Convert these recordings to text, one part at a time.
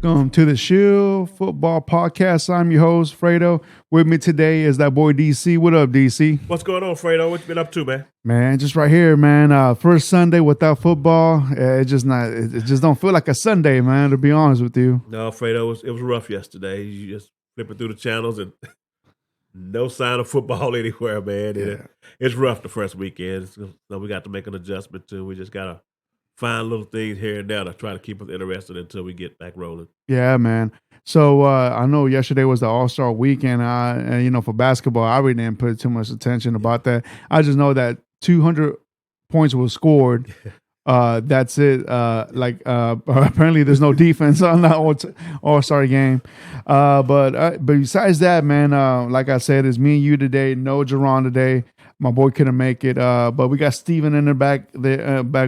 Welcome to the Shield Football Podcast. I'm your host, Fredo. With me today is that boy DC. What up, DC? What's going on, Fredo? What you been up to, man? Man, just right here, man. First Sunday without football. It just don't feel like a Sunday, man, to be honest with you. No, Fredo, it was rough yesterday. You just flipping through the channels and no sign of football anywhere, man. Yeah. It's rough the first weekend. So we got to make an adjustment too. We just gotta find little things here and there to try to keep us interested until we get back rolling. Yeah, man. So I know yesterday was the All-Star weekend, and for basketball, I really didn't put too much attention about that. I just know that 200 points was scored. That's it. Apparently there's no defense on that All-Star game. But besides that, man, like I said, it's me and you today. No Jerron today. My boy couldn't make it. But we got Steven in the back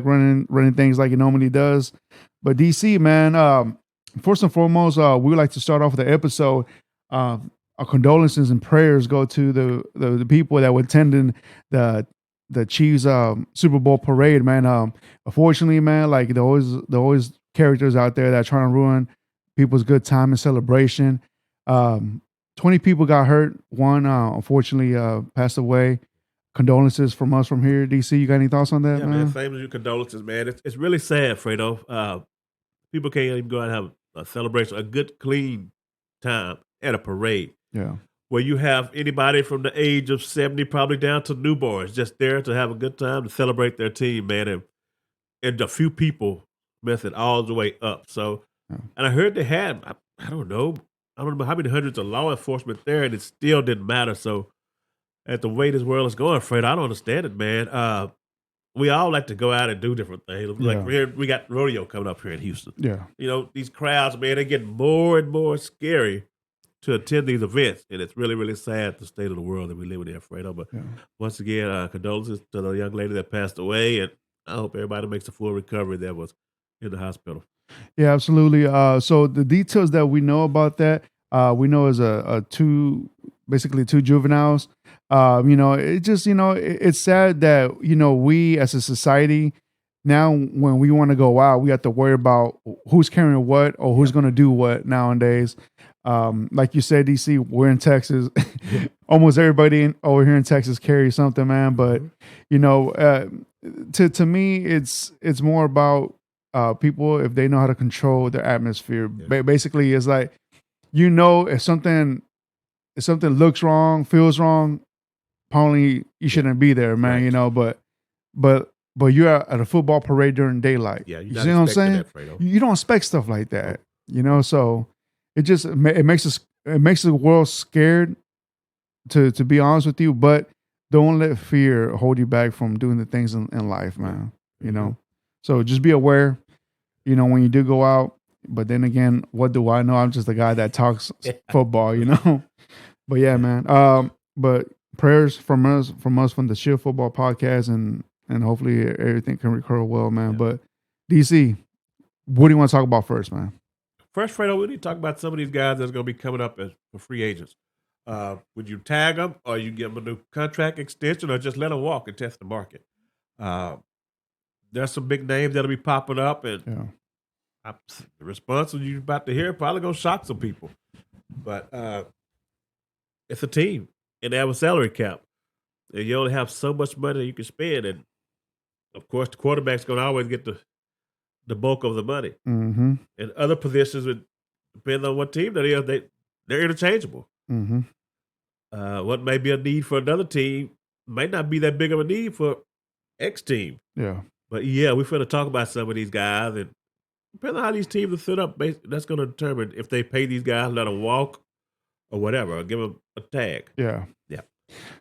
running things like he normally does. But DC, man, first and foremost, we would like to start off the episode. Our condolences and prayers go to the people that were attending the Chiefs Super Bowl parade, man. Unfortunately, man, like there always characters out there that are trying to ruin people's good time and celebration. 20 people got hurt. One unfortunately passed away. Condolences from us from here, DC. You got any thoughts on that, man? Same as your condolences, man. It's really sad, Fredo. People can't even go out and have a celebration, a good, clean time at a parade. Yeah. Where you have anybody from the age of 70 probably down to newborns just there to have a good time to celebrate their team, man. And a few people mess it all the way up. So, And I heard they had, I don't know how many hundreds of law enforcement there, and it still didn't matter. So, at the way this world is going, Fred, I don't understand it, man. We all like to go out and do different things. Like here, we got rodeo coming up here in Houston. Yeah. These crowds, man, they get more and more scary to attend these events, and it's really, really sad the state of the world that we live in there, Fredo. But once again, condolences to the young lady that passed away, and I hope everybody makes a full recovery that was in the hospital. Yeah, absolutely. So the details that we know about that, we know is two juveniles. It just, it's sad that, we as a society now, when we want to go out, we have to worry about who's carrying what or who's going to do what nowadays. Like you said, DC, we're in Texas. Almost everybody over here in Texas carries something, man. But, to me, it's more about people, if they know how to control their atmosphere. Yeah. Basically, it's like, if something looks wrong, feels wrong, probably you shouldn't be there, man. Right. But you're at a football parade during daylight. Yeah, you see what I'm saying? You don't expect stuff like that, So it makes the world scared. To be honest with you, but don't let fear hold you back from doing the things in life, man. So just be aware. When you do go out. But then again, what do I know? I'm just a guy that talks football, But yeah, man. But prayers from us from the Shield Football Podcast, and hopefully everything can recover well, man. Yeah. But DC, what do you want to talk about first, man? First, Fredo, we need to talk about some of these guys that's going to be coming up as for free agents. Would you tag them, or you give them a new contract extension, or just let them walk and test the market? There's some big names that'll be popping up, and the response you're about to hear probably going to shock some people. But it's a team, and they have a salary cap. And you only have so much money you can spend. And, of course, the quarterback's going to always get the bulk of the money. Mm-hmm. And other positions, would depend on what team that is, they're interchangeable. Mm-hmm. What may be a need for another team might not be that big of a need for X team. Yeah. But, we're going to talk about some of these guys, and depending on how these teams are set up, that's going to determine if they pay these guys, let them walk, or whatever, or give them a tag. Yeah. Yeah.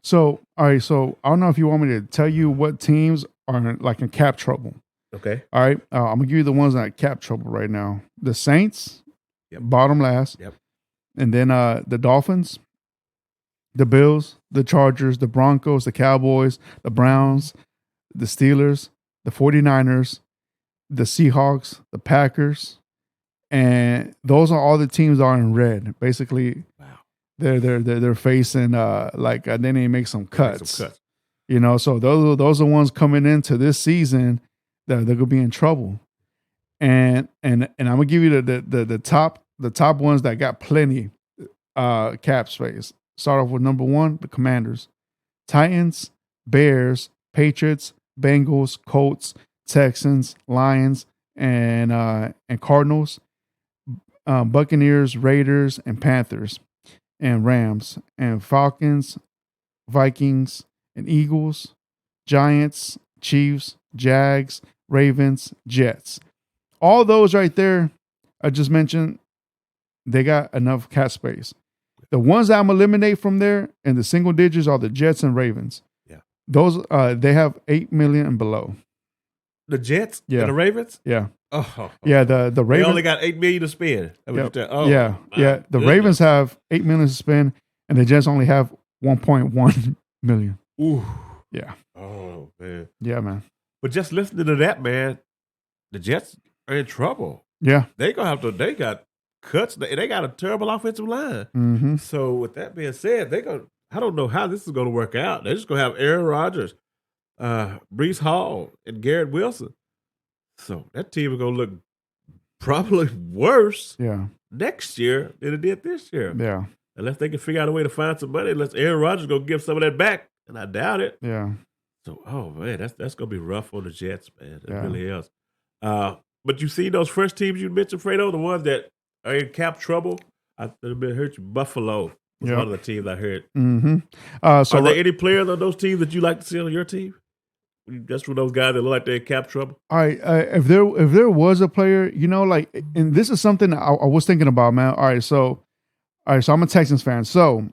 So, all right. So, I don't know if you want me to tell you what teams are like in cap trouble. Okay. All right. I'm gonna give you the ones that are cap trouble right now. The Saints, Yep. bottom last. Yep. And then the Dolphins, the Bills, the Chargers, the Broncos, the Cowboys, the Browns, the Steelers, the 49ers, the Seahawks, the Packers, and those are all the teams that are in red. Basically, Wow. they're facing they need to make some cuts. You know, so those are ones coming into this season that they're gonna be in trouble. And I'm gonna give you the top ones that got plenty cap space. Start off with number 1, the Commanders, Titans, Bears, Patriots, Bengals, Colts, Texans, Lions, and Cardinals, Buccaneers, Raiders, and Panthers, and Rams, and Falcons, Vikings, and Eagles, Giants, Chiefs, Jags, Ravens, Jets. All those right there I just mentioned, they got enough cap space. The ones that I'm eliminate from there in the single digits are the Jets and Ravens. Yeah. Those they have 8 million and below. The Jets Yeah. and the Ravens? Yeah. Oh. Yeah, the They Ravens only got $8 million to spend. Yep. The The Ravens have 8 million to spend, and the Jets only have 1.1 million. Ooh. Yeah. Oh, man. Yeah, man. But just listening to that, man, the Jets are in trouble. Yeah. They got cuts. They got a terrible offensive line. Mm-hmm. So with that being said, I don't know how this is going to work out. They're just going to have Aaron Rodgers, Breece Hall, and Garrett Wilson. So that team is going to look probably worse next year than it did this year. Yeah. Unless they can figure out a way to find some money, unless Aaron Rodgers go give some of that back, and I doubt it. Yeah. So, oh man, that's going to be rough on the Jets, man. It really is. But you see those first teams you mentioned, Fredo, the ones that are in cap trouble. I heard you. Buffalo was one of the teams I heard. Mm-hmm. So are there any players on those teams that you like to see on your team? Just for those guys that look like they're in cap trouble. All right, if there was a player, you know, like, and this is something I was thinking about, man. All right, so I'm a Texans fan. So,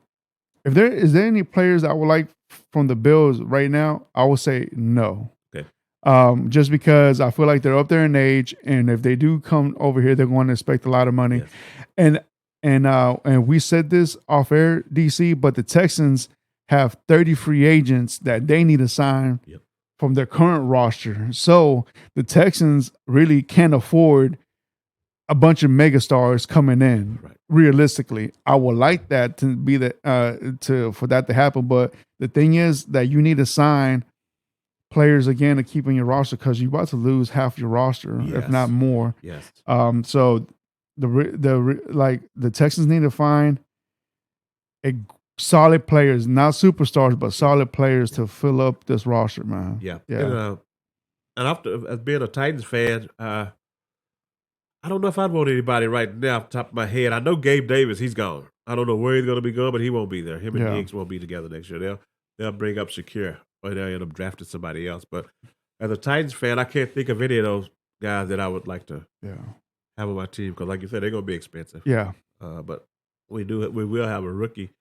if there is any players that I would like from the Bills right now, I would say no. Okay. Just because I feel like they're up there in age, and if they do come over here, they're going to expect a lot of money. Yes. And we said this off air, DC, but the Texans have 30 free agents that they need to sign from their current roster. So the Texans really can't afford a bunch of megastars coming in. Right. Realistically, I would like that to be for that to happen. But the thing is that you need to sign players again to keep in your roster because you're about to lose half your roster, if not more. Yes. So the Texans need to find solid players, not superstars, but solid players to fill up this roster, man. Yeah. Yeah. And after as being a Titans fan, I don't know if I'd want anybody right now off the top of my head. I know Gabe Davis, he's gone. I don't know where he's going to be going, but he won't be there. Him and Diggs won't be together next year. They'll bring up Shakir, or they'll end up drafting somebody else. But as a Titans fan, I can't think of any of those guys that I would like to have on my team because, like you said, they're going to be expensive. Yeah. But we will have a rookie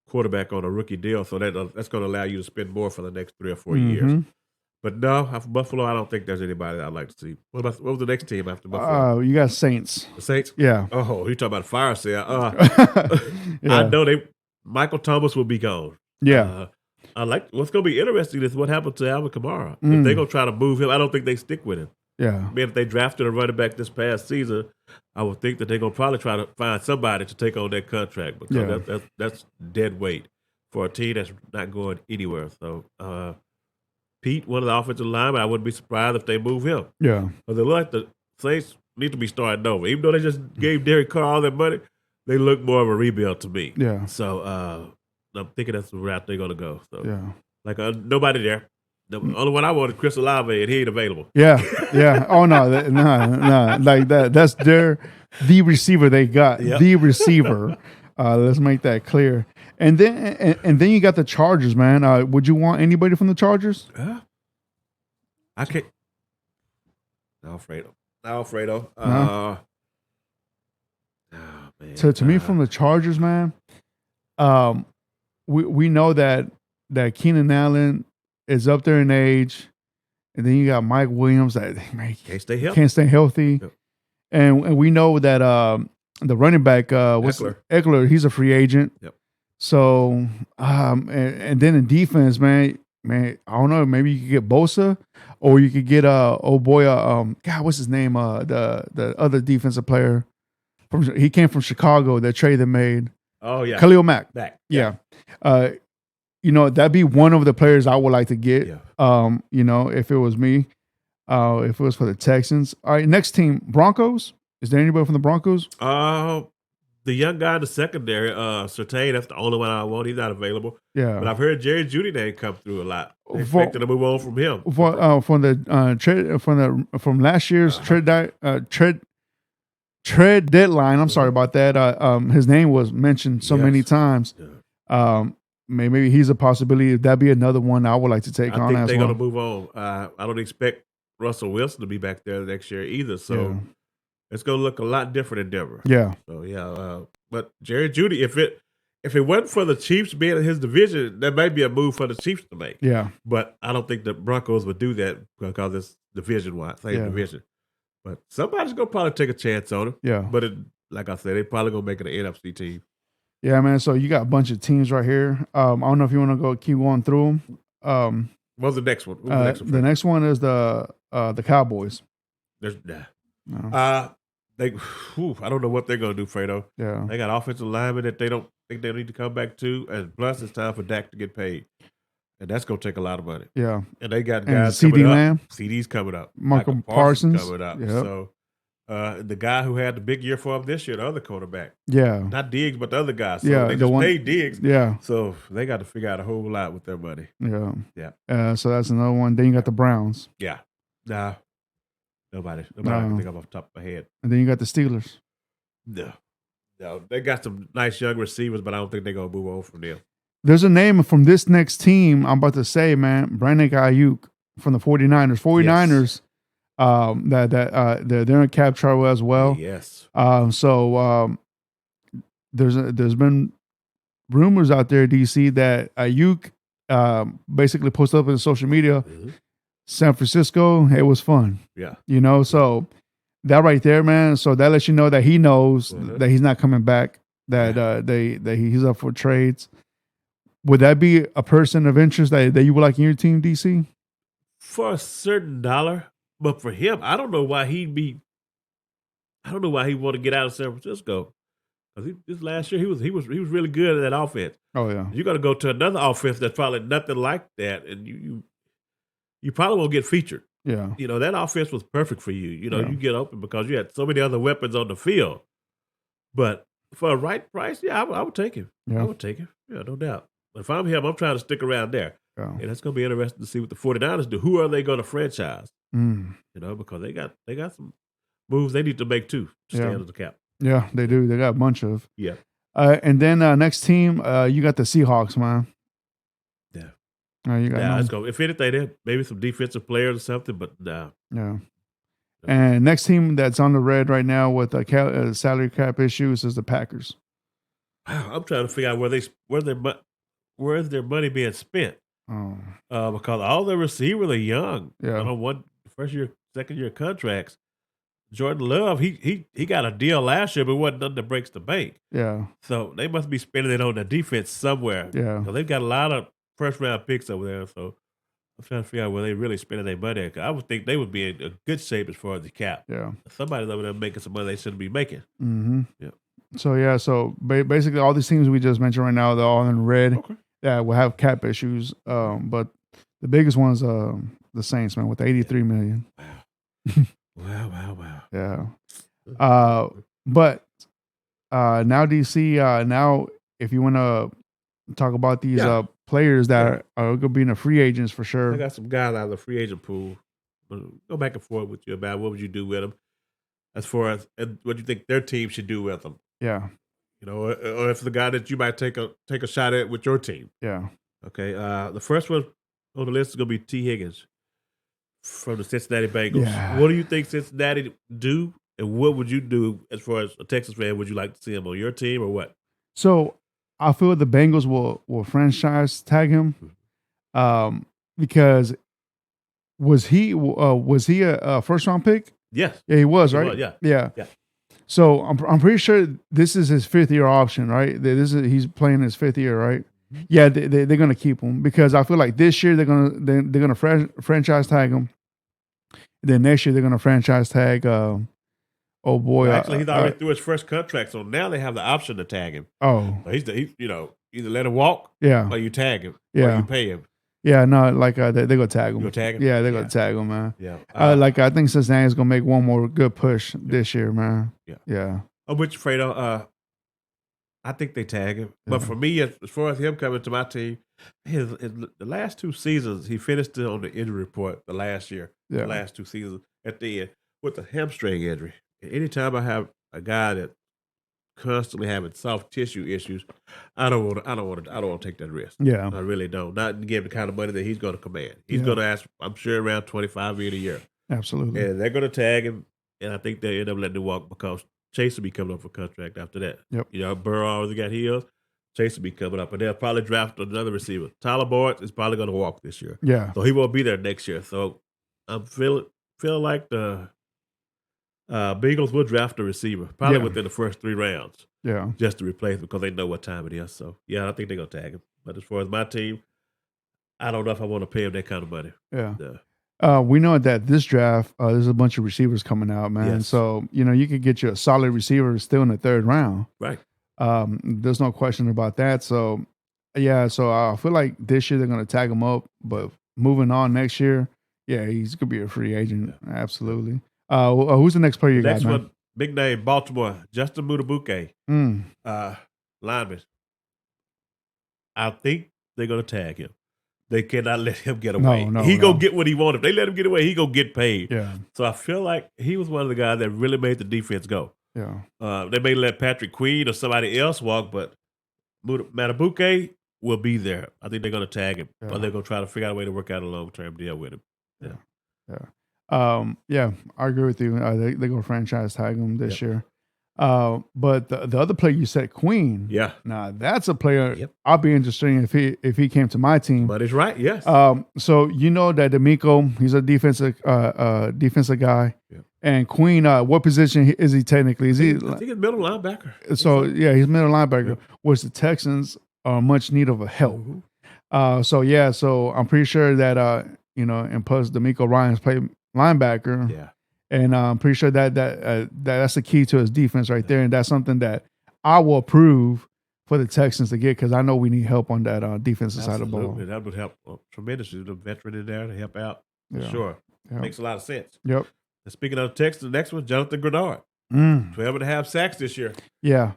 quarterback on a rookie deal, so that's going to allow you to spend more for the next 3 or 4 years. But no, after Buffalo, I don't think there's anybody that I'd like to see. What was the next team after Buffalo? You got Saints. The Saints? Yeah. Oh, you talking about a fire sale? I know Michael Thomas will be gone. Yeah. What's going to be interesting is what happened to Alvin Kamara. If they're going to try to move him, I don't think they stick with him. Yeah. I mean, if they drafted a running back this past season, I would think that they're going to probably try to find somebody to take on that contract because that's dead weight for a team that's not going anywhere. So, Pete, one of the offensive linemen, I wouldn't be surprised if they move him. Yeah. But they look like the Saints need to be starting over. Even though they just gave Derek Carr all that money, they look more of a rebuild to me. Yeah. So I'm thinking that's the route they're going to go. So, like nobody there. The only one I want is Chris Olave, and he ain't available. Yeah. Yeah. Oh, no. No. Like that. That's the receiver they got. Yep. The receiver. Let's make that clear. And then you got the Chargers, man. Would you want anybody from the Chargers? I can't. No, Alfredo. Oh, man. To me, from the Chargers, man, we know that Keenan Allen is up there in age, and then you got Mike Williams that man, Can't stay healthy. can't stay healthy. Yep. And we know that the running back, Eckler, he's a free agent. Yep. So, and then in defense, man, I don't know. Maybe you could get Bosa, or you could get God, what's his name? The other defensive player he came from Chicago. That trade they made. Oh yeah, Khalil Mack. Yeah. That'd be one of the players I would like to get. Yeah. If it was me, if it was for the Texans. All right, next team, Broncos. Is there anybody from the Broncos? The young guy in the secondary, Surtain, that's the only one I want. He's not available. Yeah. But I've heard Jerry Jeudy name come through a lot. They expected to move on from him. From last year's trade deadline. I'm sorry about that. His name was mentioned so many times. Yeah. Maybe he's a possibility. That'd be another one I would like to take on. I think they're going to move on. I don't expect Russell Wilson to be back there next year either. So it's going to look a lot different in Denver. Yeah. So but Jerry Jeudy, if it wasn't for the Chiefs being in his division, that might be a move for the Chiefs to make. Yeah. But I don't think the Broncos would do that because it's division-wide, same division. But somebody's going to probably take a chance on him. Yeah. But like I said, they're probably going to make it an NFC team. Yeah, man. So you got a bunch of teams right here. I don't know if you want to keep going through them. What's the next one? The next one is the Cowboys. I don't know what they're going to do, Fredo. Yeah. They got offensive linemen that they don't think they need to come back to, and plus it's time for Dak to get paid. And that's going to take a lot of money. Yeah. And they got guys CD Lamb. CD's coming up. Michael Parsons coming up. Yep. So the guy who had the big year for him this year, the other quarterback. Yeah. Not Diggs, but the other guy. So yeah, they just paid Diggs. Yeah. So they got to figure out a whole lot with their money. Yeah. Yeah. So that's another one. Then you got the Browns. Yeah. Nah. Nobody can think of off the top of my head. And then you got the Steelers. No. They got some nice young receivers, but I don't think they're going to move on from them. There's a name from this next team I'm about to say, man. Brandon Ayuk from the 49ers. 49ers, yes. They're in cap trouble as well. Yes. So there's been rumors out there, DC, that Ayuk basically posted up in social media, San Francisco, it was fun. Yeah. So that right there, man. So that lets you know that he knows that he's not coming back, that he's up for trades. Would that be a person of interest that you would like in your team, DC? For a certain dollar, but for him, I don't know why he want to get out of San Francisco. Because this last year he was really good at that offense. Oh yeah, you got to go to another offense that's probably nothing like that, and you probably won't get featured. Yeah, that offense was perfect for you. You get open because you had so many other weapons on the field. But for a right price, I would take him. Yeah. I would take him. Yeah, no doubt. But if I'm him, I'm trying to stick around there. Yeah. And it's going to be interesting to see what the 49ers do. Who are they going to franchise? Because they got some moves they need to make too to stay under the cap. Yeah, they do. They got a bunch of. Yeah. And then next team, you got the Seahawks, man. Yeah. You got let's go. If anything, maybe some defensive players or something, but no. Yeah. And next team that's on the red right now with salary cap issues is the Packers. I'm trying to figure out where's their money being spent. Because all the receivers are young. Yeah. On first year, second year contracts. Jordan Love, he got a deal last year, but it wasn't nothing that breaks the bank. Yeah. So they must be spending it on the defense somewhere. Yeah. Because they've got a lot of first round picks over there. So I'm trying to figure out where they really spending their money. I would think they would be in a good shape as far as the cap. Yeah. Somebody's over there making some money they shouldn't be making. Mm-hmm. Yeah. So basically all these teams we just mentioned right now, they're all in red. Okay. Yeah, will have cap issues. But the biggest one's the Saints, man, with $83 million. Wow. Yeah. But now DC, now if you want to talk about these players that are going to be in the free agents for sure. I got some guys out of the free agent pool. Go back and forth with you about what would you do with them as far as what you think their team should do with them. Yeah. Or if the guy that you might take a shot at with your team. Yeah. Okay. The first one on the list is going to be T. Higgins from the Cincinnati Bengals. Yeah. What do you think Cincinnati do, and what would you do as far as a Texas fan? Would you like to see him on your team or what? So I feel the Bengals will franchise tag him because Was he a first round pick? Yes. Yeah, he was, He right? was, yeah. Yeah. Yeah. So I'm pretty sure this is his 5th-year option, right? He's playing his 5th year, right? Mhm. Yeah, they're gonna keep him because I feel like this year they're gonna franchise tag him. Then next year they're gonna franchise tag. Oh boy, Well, actually, he's already through his first contract, so now they have the option to tag him. oh So he's either let him walk yeah, or you tag him or yeah, you pay him. yeah. No, like they're gonna tag You him. gonna tag him? Yeah, they're Yeah. gonna tag him, man. Yeah. Like I think Cincinnati's gonna make one more good push this year, man. Yeah. Yeah, I'm with you, Fredo. I think they tag him. But Yeah. for me, as far as him coming to my team, the last 2 seasons, he finished on the injury report the last year, yeah, the last 2 seasons at the end with a hamstring injury. And anytime I have a guy that constantly having soft tissue issues, I don't want to take that risk. yeah, I really don't. Not to give the kind of money that he's going to command. He's Yeah. going to ask, I'm sure, around $25 million a year. absolutely. And they're going to tag him, and I think they end up letting him walk because Chase will be coming up for contract after that. Yep. Burrow already got heels. Chase will be coming up, and they'll probably draft another receiver. Tyler Boyd is probably going to walk this year, Yeah, so he won't be there next year. So I'm feeling like the Bengals will draft a receiver probably Yeah. within the first 3 rounds yeah, just to replace him because they know what time it is. So yeah, I think they're going to tag him. But as far as my team, I don't know if I want to pay him that kind of money. yeah. Yeah. We know that this draft, there's a bunch of receivers coming out, man. Yes. So you could get you a solid receiver still in the 3rd round. Right. There's no question about that. So, yeah. So I feel like this year they're gonna tag him up, but moving on next year, yeah, he's gonna be a free agent. Absolutely. Who's the next player you Next got, man? one, big name, Baltimore, Justin Mutabuke, Mm, lineman. I think they're going to tag him. They cannot let him get away. No, He no. going to get what he wanted. If they let him get away, he going to get paid. yeah, So I feel like he was one of the guys that really made the defense go. yeah, They may let Patrick Queen or somebody else walk, but Matabuke will be there. I think they're going to tag him, Yeah. or they're going to try to figure out a way to work out a long-term deal with him. yeah. I agree with you. They go franchise tag him this Yep. year. But the other player you said, Queen. Yeah. Now that's a player Yep. I'll be interested in if he came to my team. But it's right, yes. So you know that D'Amico, he's a defensive guy, Yeah. and Queen. What position is he technically? Is he? I think it's middle linebacker. So yeah, he's middle linebacker. Yeah. Which the Texans are much need of a help. Mhm. So I'm pretty sure that and plus D'Amico Ryan's played linebacker. Yeah. And I'm pretty sure that's the key to his defense right there, and that's something that I will approve for the Texans to get because I know we need help on that defensive side of the ball. Absolutely. That would help tremendously. The veteran in there to help out. For Yeah. sure. Yeah. Makes a lot of sense. Yep. And speaking of Texas, the next one, Jonathan Grenard. Mm. 12.5 sacks this year. Yeah.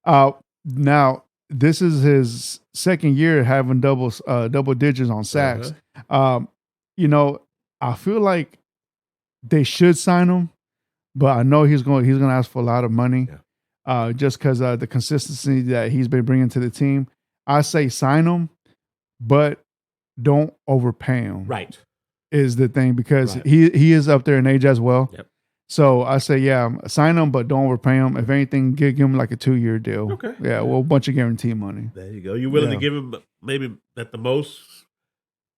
Now this is his 2nd year having double digits on sacks. I feel like they should sign him, but I know he's going to ask for a lot of money. Yeah. Just because the consistency that he's been bringing to the team. I say sign him, but don't overpay him. Right. Is the thing because Right. he is up there in age as well. Yep. So I say, sign him, but don't overpay him. If anything, give him like a 2-year deal. Okay. Yeah, well, a bunch of guarantee money. There you go. You willing to give him maybe at the most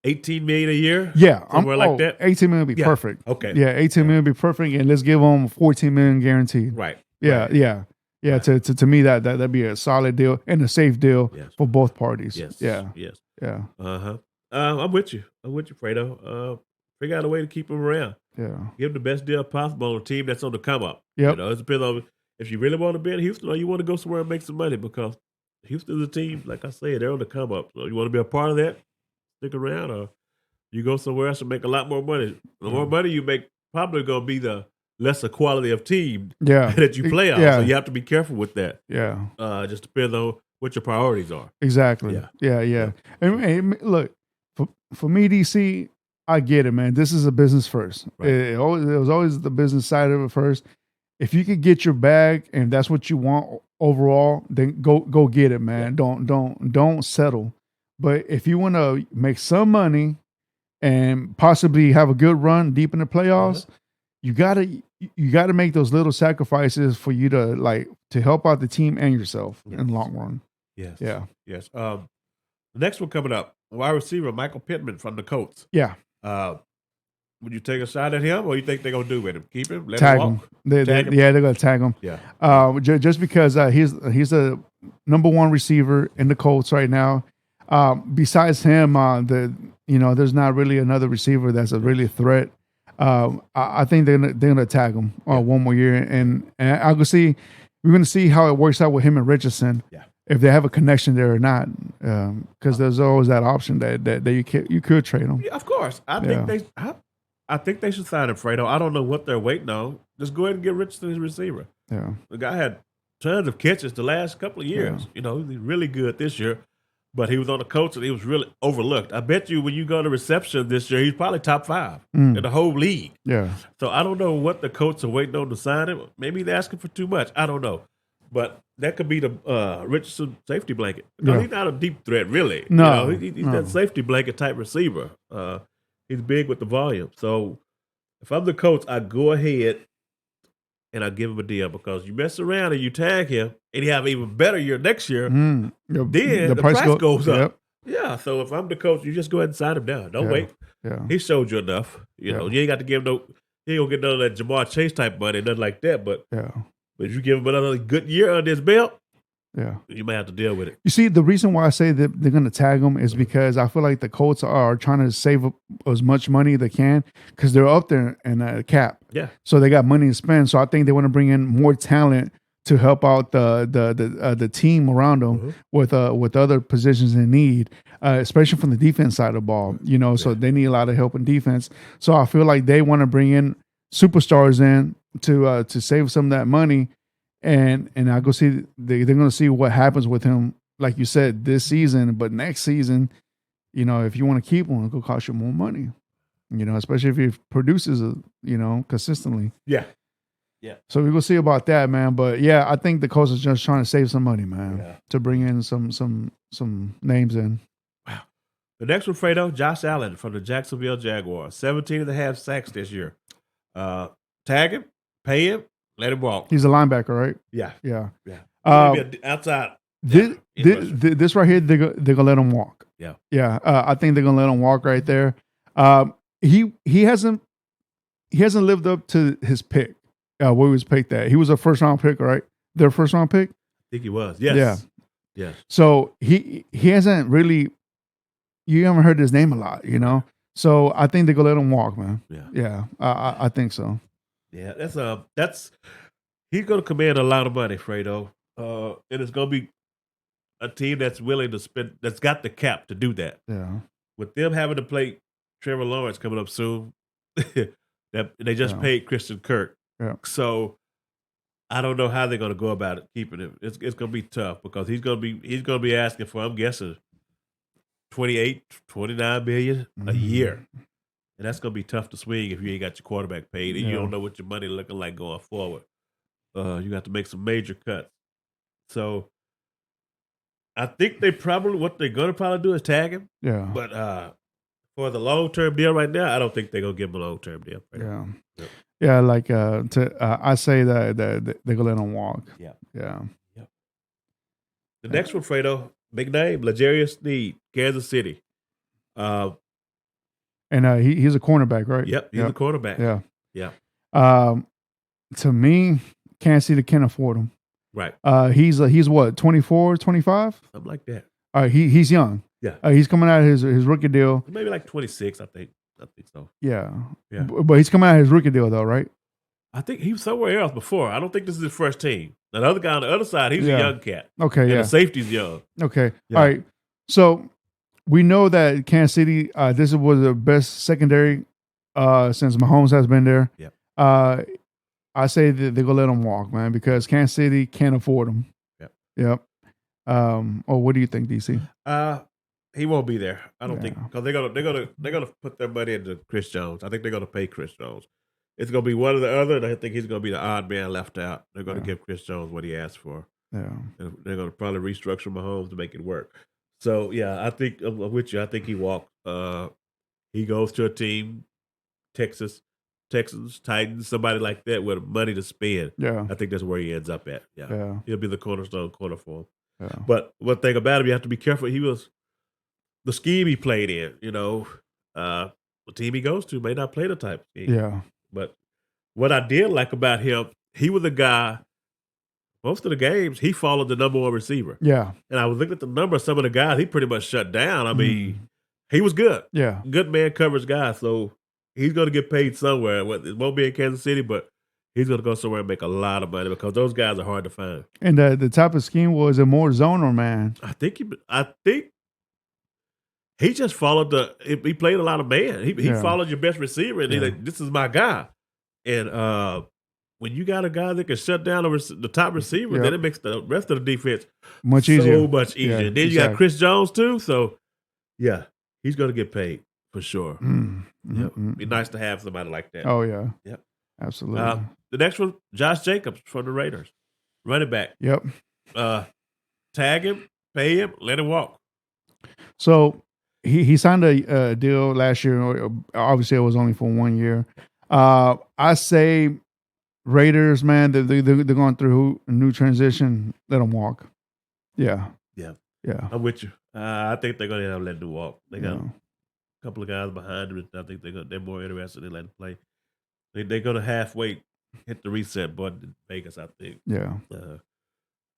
$18 million a year? Yeah, Somewhere like that? 18 million would be Yeah. perfect. Okay. Yeah, 18 million would be perfect, and let's give him 14 million guaranteed. Right. Yeah, Right. yeah. Right. To me that'd be a solid deal and a safe deal Yes. for both parties. Yes. Yeah. Yes. Yeah. Uh-huh. I'm with you. Fredo. Figure out a way to keep him around. Yeah. Give him the best deal possible on a team that's on the come up. Yep. It depends on if you really want to be in Houston or you want to go somewhere and make some money because Houston is a team, like I said, they're on the come up. So you want to be a part of that, stick around, or you go somewhere else and make a lot more money. The more money you make, probably going to be the lesser quality of team Yeah. that you play on. Yeah. So you have to be careful with that. Yeah. Just depends on what your priorities are. Exactly. Yeah. Yeah. And look, for me, DC, I get it, man. This is a business first. Right. It was always the business side of it first. If you could get your bag and that's what you want overall, then go get it, man. Yeah. Don't settle. But if you want to make some money and possibly have a good run deep in the playoffs, you gotta make those little sacrifices for you to help out the team and yourself in the long run. Yes. Yeah. Yes. The next one coming up, wide receiver Michael Pittman from the Colts. Yeah. Would you take a shot at him, or you think they're gonna do with him? Keep him, let Tag him him. walk. Tag him. Yeah, they're gonna tag him. Yeah. Just because he's a number one receiver in the Colts right now. Besides him, there's not really another receiver that's a really threat. I think they're gonna tag him one more year, and I will see. We're gonna see how it works out with him and Richardson. Yeah. If they have a connection there or not, because there's always that option that you could trade them. Yeah, of course. I think they should sign him, Fredo. I don't know what they're waiting on. Just go ahead and get Richardson his receiver. Yeah. The guy had tons of catches the last couple of years. Yeah. You know, he's really good this year, but he was on the Colts and he was really overlooked. I bet you when you go to reception this year, he's probably top 5 in the whole league. Yeah. So I don't know what the Colts are waiting on to sign him. Maybe they're asking for too much. I don't know. But that could be the Richardson safety blanket. No, he's not a deep threat, really. No. He's that safety blanket type receiver. He's big with the volume. So if I'm the coach, I go ahead and I give him a deal, because you mess around and you tag him and he have an even better year next year, then the price goes up. Yeah, so if I'm the coach, you just go ahead and sign him down. Don't wait. Yeah. He showed you enough. You know, you ain't got to give him he ain't gonna get none of that Jamar Chase type money, nothing like that. But if you give him another good year under his belt, you may have to deal with it. You see, the reason why I say that they're going to tag him is because I feel like the Colts are trying to save up as much money they can, because they're up there in a cap. Yeah. So they got money to spend. So I think they want to bring in more talent to help out the team around them with other positions in need, especially from the defense side of the ball. You know, so they need a lot of help in defense. So I feel like they want to bring in superstars in to save some of that money. And I go see they're going to see what happens with him, like you said, this season. But next season, you know, if you want to keep him, it's going to cost you more money. You know, especially if he produces, consistently. Yeah. So we will see about that, man. But yeah, I think the Colts is just trying to save some money, man, to bring in some names in. Wow. The next one, Fredo, Josh Allen from the Jacksonville Jaguars, 17.5 sacks this year. Tag him, pay him. Let him walk. He's a linebacker, right? Yeah. Outside. This right here, they're gonna let him walk. Yeah. I think they're gonna let him walk right there. He hasn't lived up to his pick. Where he was picked at. He was a first round pick, right? Their first round pick. I think he was. Yes. Yeah. So he hasn't really. You haven't heard his name a lot, you know. So I think they're gonna let him walk, man. Yeah. I think so. Yeah, that's he's going to command a lot of money, Fredo, and it's going to be a team that's willing to spend, that's got the cap to do that. Yeah, with them having to play Trevor Lawrence coming up soon, that they just paid Christian Kirk. Yeah, so I don't know how they're going to go about it keeping him. It's going to be tough, because he's going to be asking for, I'm guessing, 28, 29 million a year. And that's going to be tough to swing if you ain't got your quarterback paid and you don't know what your money looking like going forward. You got to make some major cuts. So I think what they're going to probably do is tag him. Yeah. But for the long-term deal right now, I don't think they're going to give him a long-term deal. Yeah. Yeah, like I say that they're going to let him walk. Yeah. The next one, Fredo, big name, L'Jarius Sneed, Kansas City. And he's a cornerback, right? Yep, he's a cornerback. Yeah. To me, Kansas City can't afford him. Right. He's what, 24, 25? Something like that. He's young. Yeah. He's coming out of his rookie deal. Maybe like 26, I think. I think so. Yeah. Yeah. But he's coming out of his rookie deal, though, right? I think he was somewhere else before. I don't think this is his first team. The other guy on the other side, he's a young cat. Okay, and the safety's young. Okay. Yeah. All right. So we know that Kansas City, this was the best secondary since Mahomes has been there. Yeah. I say that they're going to let him walk, man, because Kansas City can't afford him. Yep. What do you think, DC? He won't be there. I don't think, because they're gonna put their money into Chris Jones. I think they're gonna pay Chris Jones. It's gonna be one or the other, and I think he's gonna be the odd man left out. They're gonna give Chris Jones what he asked for. Yeah, and they're gonna probably restructure Mahomes to make it work. So yeah, I think I'm with you. I think he walked. He goes to a team, Texans, Titans, somebody like that with money to spend. Yeah, I think that's where he ends up at. Yeah. He'll be the cornerstone corner for him. Yeah. But one thing about him, you have to be careful. He was the scheme he played in. the team he goes to may not play the type of scheme. Yeah. But what I did like about him, he was a guy, most of the games, he followed the number one receiver. Yeah. And I was looking at the number of some of the guys he pretty much shut down. I mean, he was good. Yeah. Good man coverage guy. So he's going to get paid somewhere. It won't be in Kansas City, but he's going to go somewhere and make a lot of money because those guys are hard to find. And the type of scheme was a more zoner, man. I think he just followed he played a lot of man. He followed your best receiver, and he's like, this is my guy. And when you got a guy that can shut down the top receiver, then it makes the rest of the defense much easier. So much easier. Yeah, and then you got Chris Jones too. So yeah, he's going to get paid for sure. Be nice to have somebody like that. Oh yeah. Yep. Absolutely. The next one, Josh Jacobs from the Raiders, running back. Yep. Tag him, pay him, let him walk. So he signed a deal last year. Obviously, it was only for 1 year. I say Raiders, man, they're going through a new transition. Let them walk. Yeah. Yeah. Yeah. I'm with you. I think they're going to let him walk. They got a couple of guys behind him. I think they're more interested in letting him play. They're going to halfway hit the reset button in Vegas, I think. Yeah.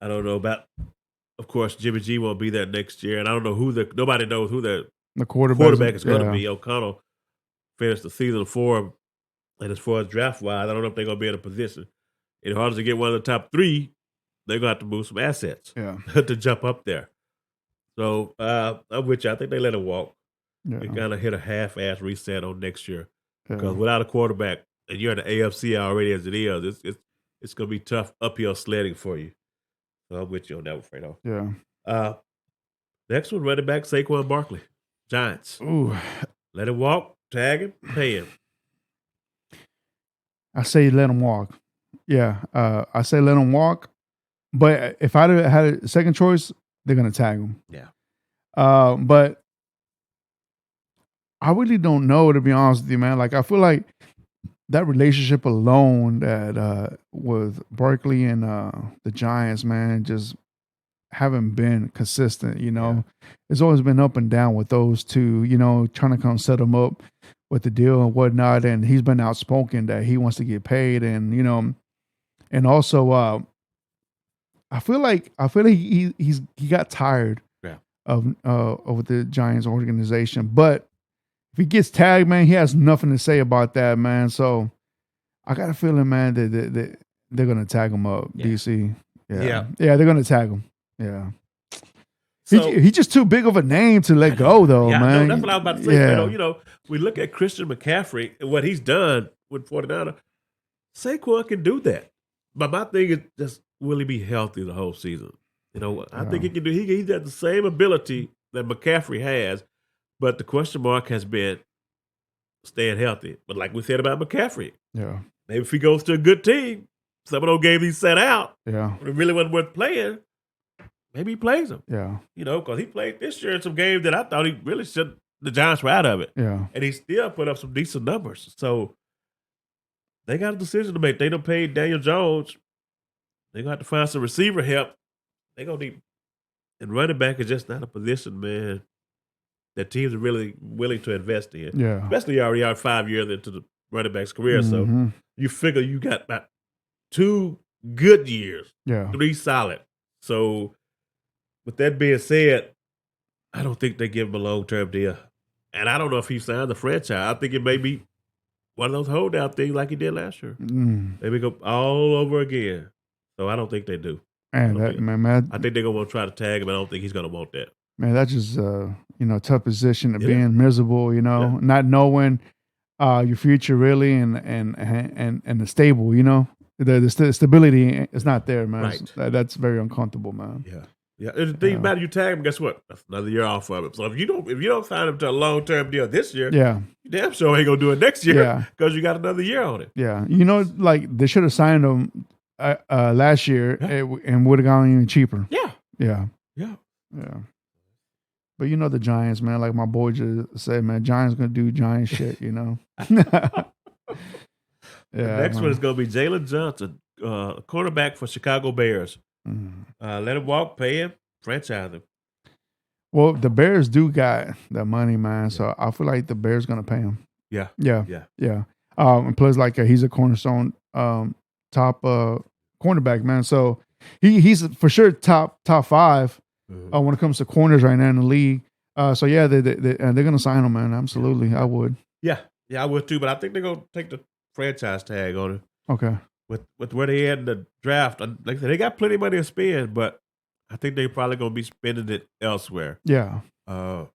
I don't know about, of course, Jimmy G won't be there next year, and I don't know nobody knows who the quarterback is going to be. O'Connell finished the season 4, and as far as draft-wise, I don't know if they're going to be in a position. In order to get one of the top 3, they're going to have to move some assets to jump up there. So I'm with you. I think they let him walk. They kind of hit a half-ass reset on next year because without a quarterback, and you're in the AFC already as it is, it's going to be tough uphill sledding for you. So I'm with you on that one, Fredo. Yeah. Next one, running back Saquon Barkley, Giants. Ooh. Let him walk, tag him, pay him. I say let him walk. Yeah. I say let him walk. But if I had a second choice, they're going to tag him. Yeah. But I really don't know, to be honest with you, man. Like, I feel like that relationship alone that with Barkley and the Giants, man, just haven't been consistent, you know. It's always been up and down with those two, you know, trying to come set them up with the deal and whatnot. And he's been outspoken that he wants to get paid. And, you know, and also I feel like he got tired of the Giants organization. But if he gets tagged, man, he has nothing to say about that, man. So I got a feeling, man, that they're gonna tag him up. DC, yeah, they're gonna tag him. Yeah, so, he's just too big of a name to let go, though, man. No, that's what I was about to say. Yeah. You know, we look at Christian McCaffrey and what he's done with 49ers. Saquon can do that, but my thing is just will he be healthy the whole season? You know, I think he can do. He's got the same ability that McCaffrey has. But the question mark has been staying healthy. But like we said about McCaffrey, maybe if he goes to a good team, some of those games he set out, when it really wasn't worth playing, maybe he plays them. Yeah. You know, because he played this year in some games that I thought he really should. The Giants were out of it. Yeah. And he still put up some decent numbers. So they got a decision to make. They done paid Daniel Jones. They're going to have to find some receiver help. They're going to need, and running back is just not a position, man, that teams are really willing to invest in. Yeah. Especially you already are 5 years into the running back's career. So you figure you got about 2 good years, 3 solid. So with that being said, I don't think they give him a long-term deal. And I don't know if he signed the franchise. I think it may be one of those holdout things like he did last year. Maybe go all over again. So I don't think they do. Man, I think they're going to want to try to tag him. I don't think he's going to want that. Man, that's just tough position of being miserable, you know, not knowing your future really and the stable, you know. The stability is not there, man. Right. That's very uncomfortable, man. Yeah. Yeah. And the thing about it, you tag him, guess what? That's another year off of him. So if you don't sign him to a long-term deal this year, you damn sure ain't gonna do it next year because you got another year on it. Yeah. You know, like they should have signed him last year and would have gone even cheaper. Yeah. Yeah. Yeah. Yeah. But you know the Giants, man, like my boy just said, man, Giants gonna do Giant shit, you know. The next one is gonna be Jalen Johnson, quarterback for Chicago Bears. Let him walk, pay him, franchise him. Well, the Bears do got the money, man. So I feel like the Bears gonna pay him. Yeah. Yeah, Yeah. yeah. And plus, like he's a cornerstone top cornerback, man. So he's for sure top five Mhm. when it comes to corners right now in the league. So yeah, they're gonna sign him, man. Absolutely, I would. Yeah. Yeah, I would too, but I think they're gonna take the franchise tag on him. Okay. With where they had in the draft. Like I said, they got plenty of money to spend, but I think they're probably gonna be spending it elsewhere. Yeah. Uh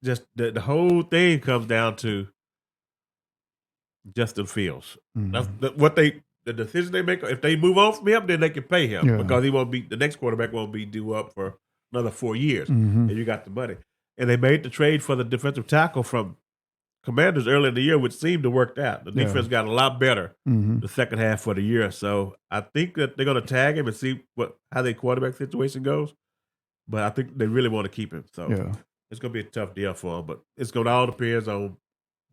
just the whole thing comes down to Justin Fields. That's Mhm. what the decision they make. If they move on from him, then they can pay him Yeah. because he won't be the next quarterback won't be due up for another 4 years, Mhm. and you got the money. And they made the trade for the defensive tackle from Commanders early in the year, which seemed to work out. The Yeah. defense got a lot better Mhm. the second half of the year, so I think that they're going to tag him and see how their quarterback situation goes. But I think they really want to keep him, so Yeah. it's going to be a tough deal for him. But it's going to all depends on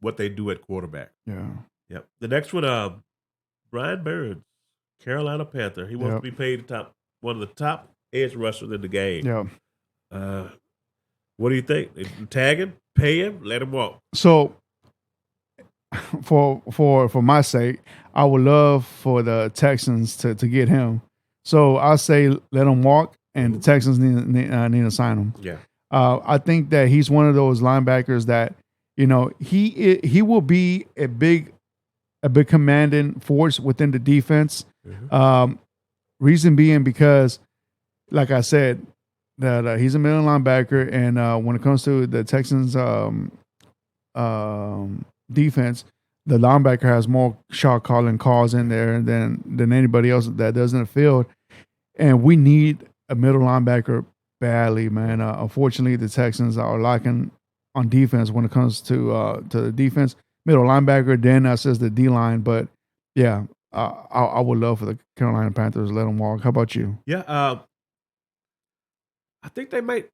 what they do at quarterback. Yeah. Yep. The next one, Brian Burns, Carolina Panther. He wants to Yep. be paid one of the top edge rushers in the game. Yeah. What do you think? Tag him, pay him, let him walk. So for my sake, I would love for the Texans to get him. So I say let him walk, and the Texans need to sign him. Yeah. I think that he's one of those linebackers that he will be a big commanding force within the defense. Mhm. Reason being because, like I said, that he's a middle linebacker, and when it comes to the Texans' defense, the linebacker has more shot calling calls in there than anybody else that does in the field, and we need a middle linebacker badly, man. Unfortunately, the Texans are lacking on defense when it comes to the defense. Middle linebacker, then says the D line, but yeah, I would love for the Carolina Panthers to let him walk. How about you? Yeah. I think they might.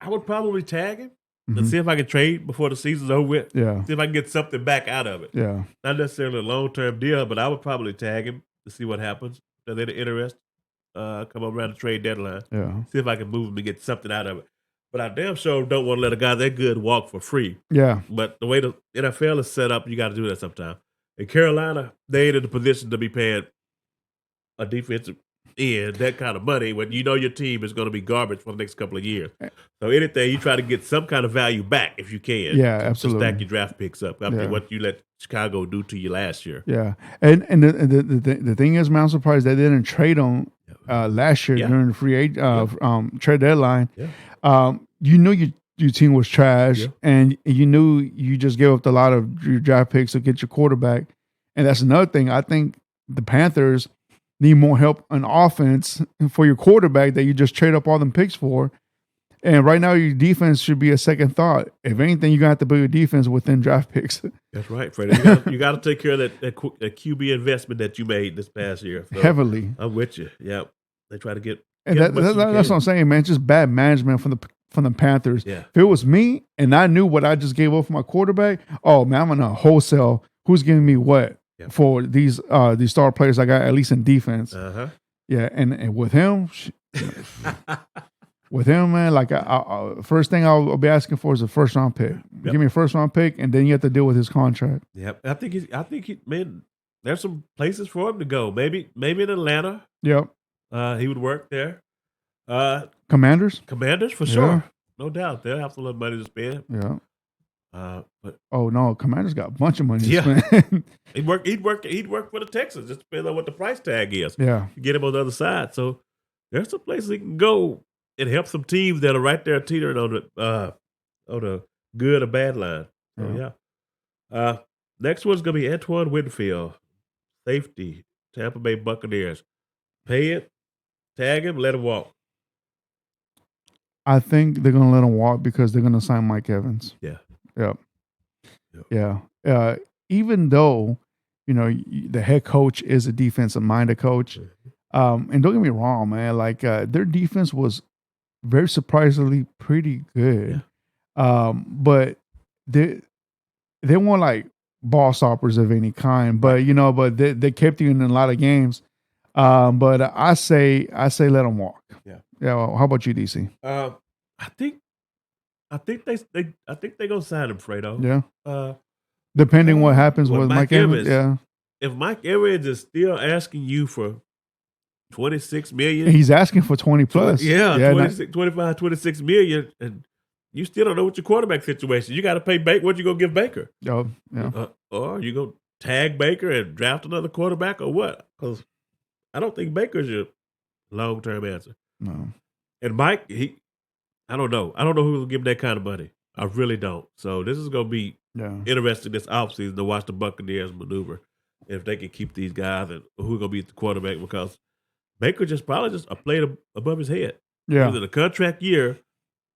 I would probably tag him and Mhm. see if I can trade before the season's over with. Yeah, See if I can get something back out of it. yeah, Not necessarily a long term deal, but I would probably tag him to see what happens. If they're interested, come up around the trade deadline. yeah, See if I can move him and get something out of it. But I damn sure don't want to let a guy that good walk for free. yeah, But the way the NFL is set up, you got to do that sometime. In Carolina, they ain't in the position to be paying a defensive end that kind of money when you know your team is going to be garbage for the next couple of years. So anything, you try to get some kind of value back if you can. yeah, To absolutely. stack your draft picks up after Yeah. what you let Chicago do to you last year. Yeah, and the thing is, man, I'm surprised they didn't trade him last year Yeah. during the free trade deadline. Yeah. You knew your team was trash, Yeah. and you knew you just gave up a lot of your draft picks to get your quarterback, and that's another thing. I think the Panthers need more help on offense for your quarterback that you just trade up all them picks for. And right now, your defense should be a second thought. If anything, you're gonna have to build your defense within draft picks. That's right, Freddie. You got to take care of that QB investment that you made this past year. So Heavily. I'm with you. Yeah, they try to get And as much as you that's what I'm can. saying, man. Just bad management from the Panthers. Yeah. If it was me and I knew what I just gave up for my quarterback, oh man, I'm gonna wholesale. Who's giving me what Yeah. for these star players I got at least in defense? Uh-huh. Yeah, and with him, with him, man, like first thing I'll be asking for is a first round pick. Yep. Give me a first round pick, and then you have to deal with his contract. Yep. I think he man, there's some places for him to go. Maybe in Atlanta. Yep. He would work there. Commanders. Commanders for Yeah. sure. No doubt. They'll have a little money to spend. Yeah. But Oh no, Commanders got a bunch of money Yeah. to spend. he'd work for the Texans. Just depends on what the price tag is. Yeah. You get him on the other side. So there's some places he can go and help some teams that are right there teetering on the good or bad line. So yeah. Next one's gonna be Antoine Winfield, safety, Tampa Bay Buccaneers. Pay it, tag him, let him walk. I think they're gonna let him walk because they're gonna sign Mike Evans. Yeah. Yep. Yep. Yeah. Even though the head coach is a defensive minded coach, and don't get me wrong, man. Like their defense was very surprisingly pretty good. But they weren't like ball stoppers of any kind. But but they kept you in a lot of games. But I say let them walk. Yeah. Yeah. Well, how about you, DC? I think I think they're gonna sign him, Fredo. Yeah. Depending what happens With with Mike Mike Evans. Evans. Yeah. If Mike Evans is still asking you for 26 million, He's asking for 20 plus. yeah, Yeah. 26, 25, 26 million, and you still don't know what your quarterback situation. You got to pay Baker. What you gonna give Baker? Oh, yeah. Or you gonna tag Baker and draft another quarterback, or what? Because I don't think Baker's your long term answer. No. And Mike, I don't know. I don't know who will give him that kind of money. I really don't. So this is gonna be interesting this offseason to watch the Buccaneers maneuver if they can keep these guys and who's gonna be the quarterback, because Baker probably just played above his head. Yeah. He was in a contract year.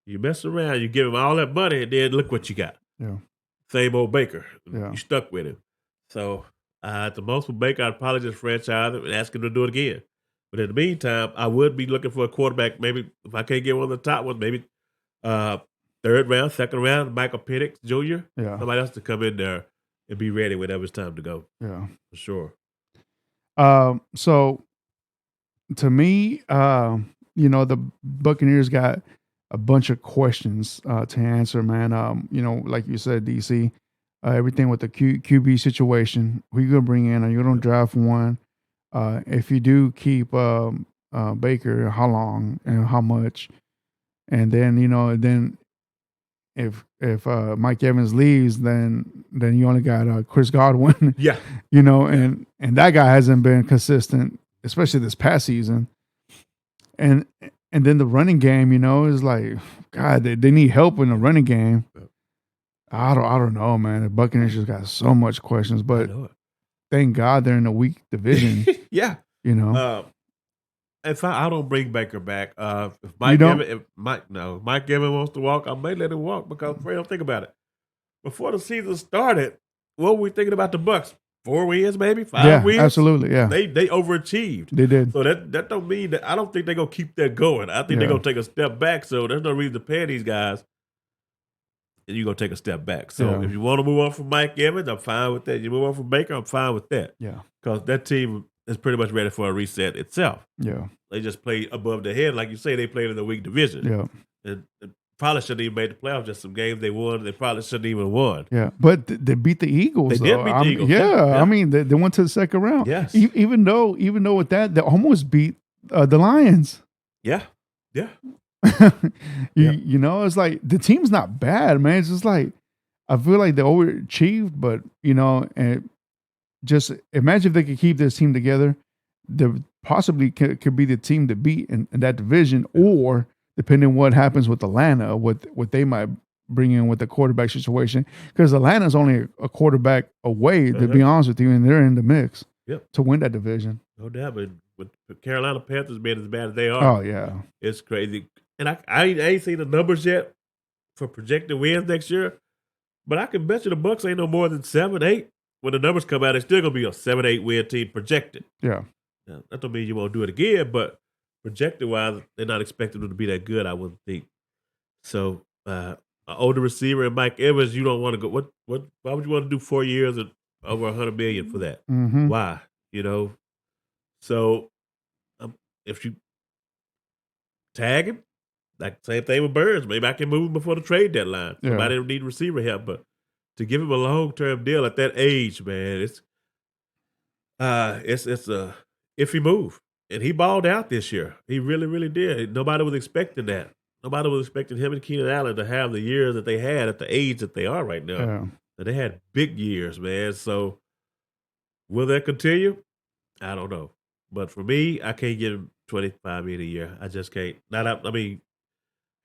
You mess around, you give him all that money, and then look what you got. Yeah. Same old Baker. Yeah. You stuck with him. So at the most for Baker, I'd probably just franchise him and ask him to do it again. But in the meantime, I would be looking for a quarterback. Maybe if I can't get one of the top ones, maybe third round, second round, Michael Penix Jr. Yeah. Somebody else to come in there and be ready whenever it's time to go. Yeah. For sure. So to me, the Buccaneers got a bunch of questions to answer, man. Like you said, DC, everything with the QB situation. Who you gonna bring in? Are you gonna draft one? If you do keep Baker, how long and how much? And then if Mike Evans leaves, then you only got Chris Godwin. Yeah. And that guy hasn't been consistent, especially this past season. And then the running game, is like, God, they need help in the running game. I don't know, man. The Buccaneers just got so much questions, but thank God they're in a weak division. Yeah. If I don't bring Baker back, if Mike Evans wants to walk, I may let him walk, because don't think about it. Before the season started, what were we thinking about the Bucs? 4 wins, maybe 5 wins. Absolutely, yeah. They overachieved. They did. So that don't mean that I don't think they're gonna keep that going. I think they're gonna take a step back. So there's no reason to pay these guys, and you're gonna take a step back. So if you want to move on from Mike Evans, I'm fine with that. You move on from Baker, I'm fine with that. Yeah, because that team is pretty much ready for a reset itself. Yeah, they just played above their head, like you say. They played in the weak division. Yeah, and probably shouldn't even made the playoffs. Just some games they won. They probably shouldn't even won. Yeah, but they beat the Eagles. They did beat the Eagles. Yeah, I mean they went to the second round. Yes. Even though with that they almost beat the Lions. Yeah. It's like the team's not bad, man. It's just like I feel like they overachieved, but and just imagine if they could keep this team together, they possibly could be the team to beat in that division, or depending on what happens with Atlanta, what they might bring in with the quarterback situation, because Atlanta's only a quarterback away, to be honest with you, and they're in the mix to win that division. No doubt, but with the Carolina Panthers being as bad as they are, oh yeah, it's crazy. And I ain't seen the numbers yet for projected wins next year, but I can bet you the Bucs ain't no more than 7-8. When the numbers come out, it's still gonna be a 7-8 win team projected. Yeah. Now, that don't mean you won't do it again, but projected wise, they're not expecting them to be that good, I wouldn't think. So, an older receiver and Mike Evans, you don't want to go. Why would you want to do 4 years and over $100 million for that? Mm-hmm. Why? So if you tag him, like same thing with Burns, maybe I can move him before the trade deadline. Yeah. Somebody don't need receiver help, but to give him a long-term deal at that age, man, it's a iffy move. And he balled out this year. He really, really did. Nobody was expecting that. Nobody was expecting him and Keenan Allen to have the years that they had at the age that they are right now. Yeah. And they had big years, man. So will that continue? I don't know. But for me, I can't give him $25 million a year. I just can't.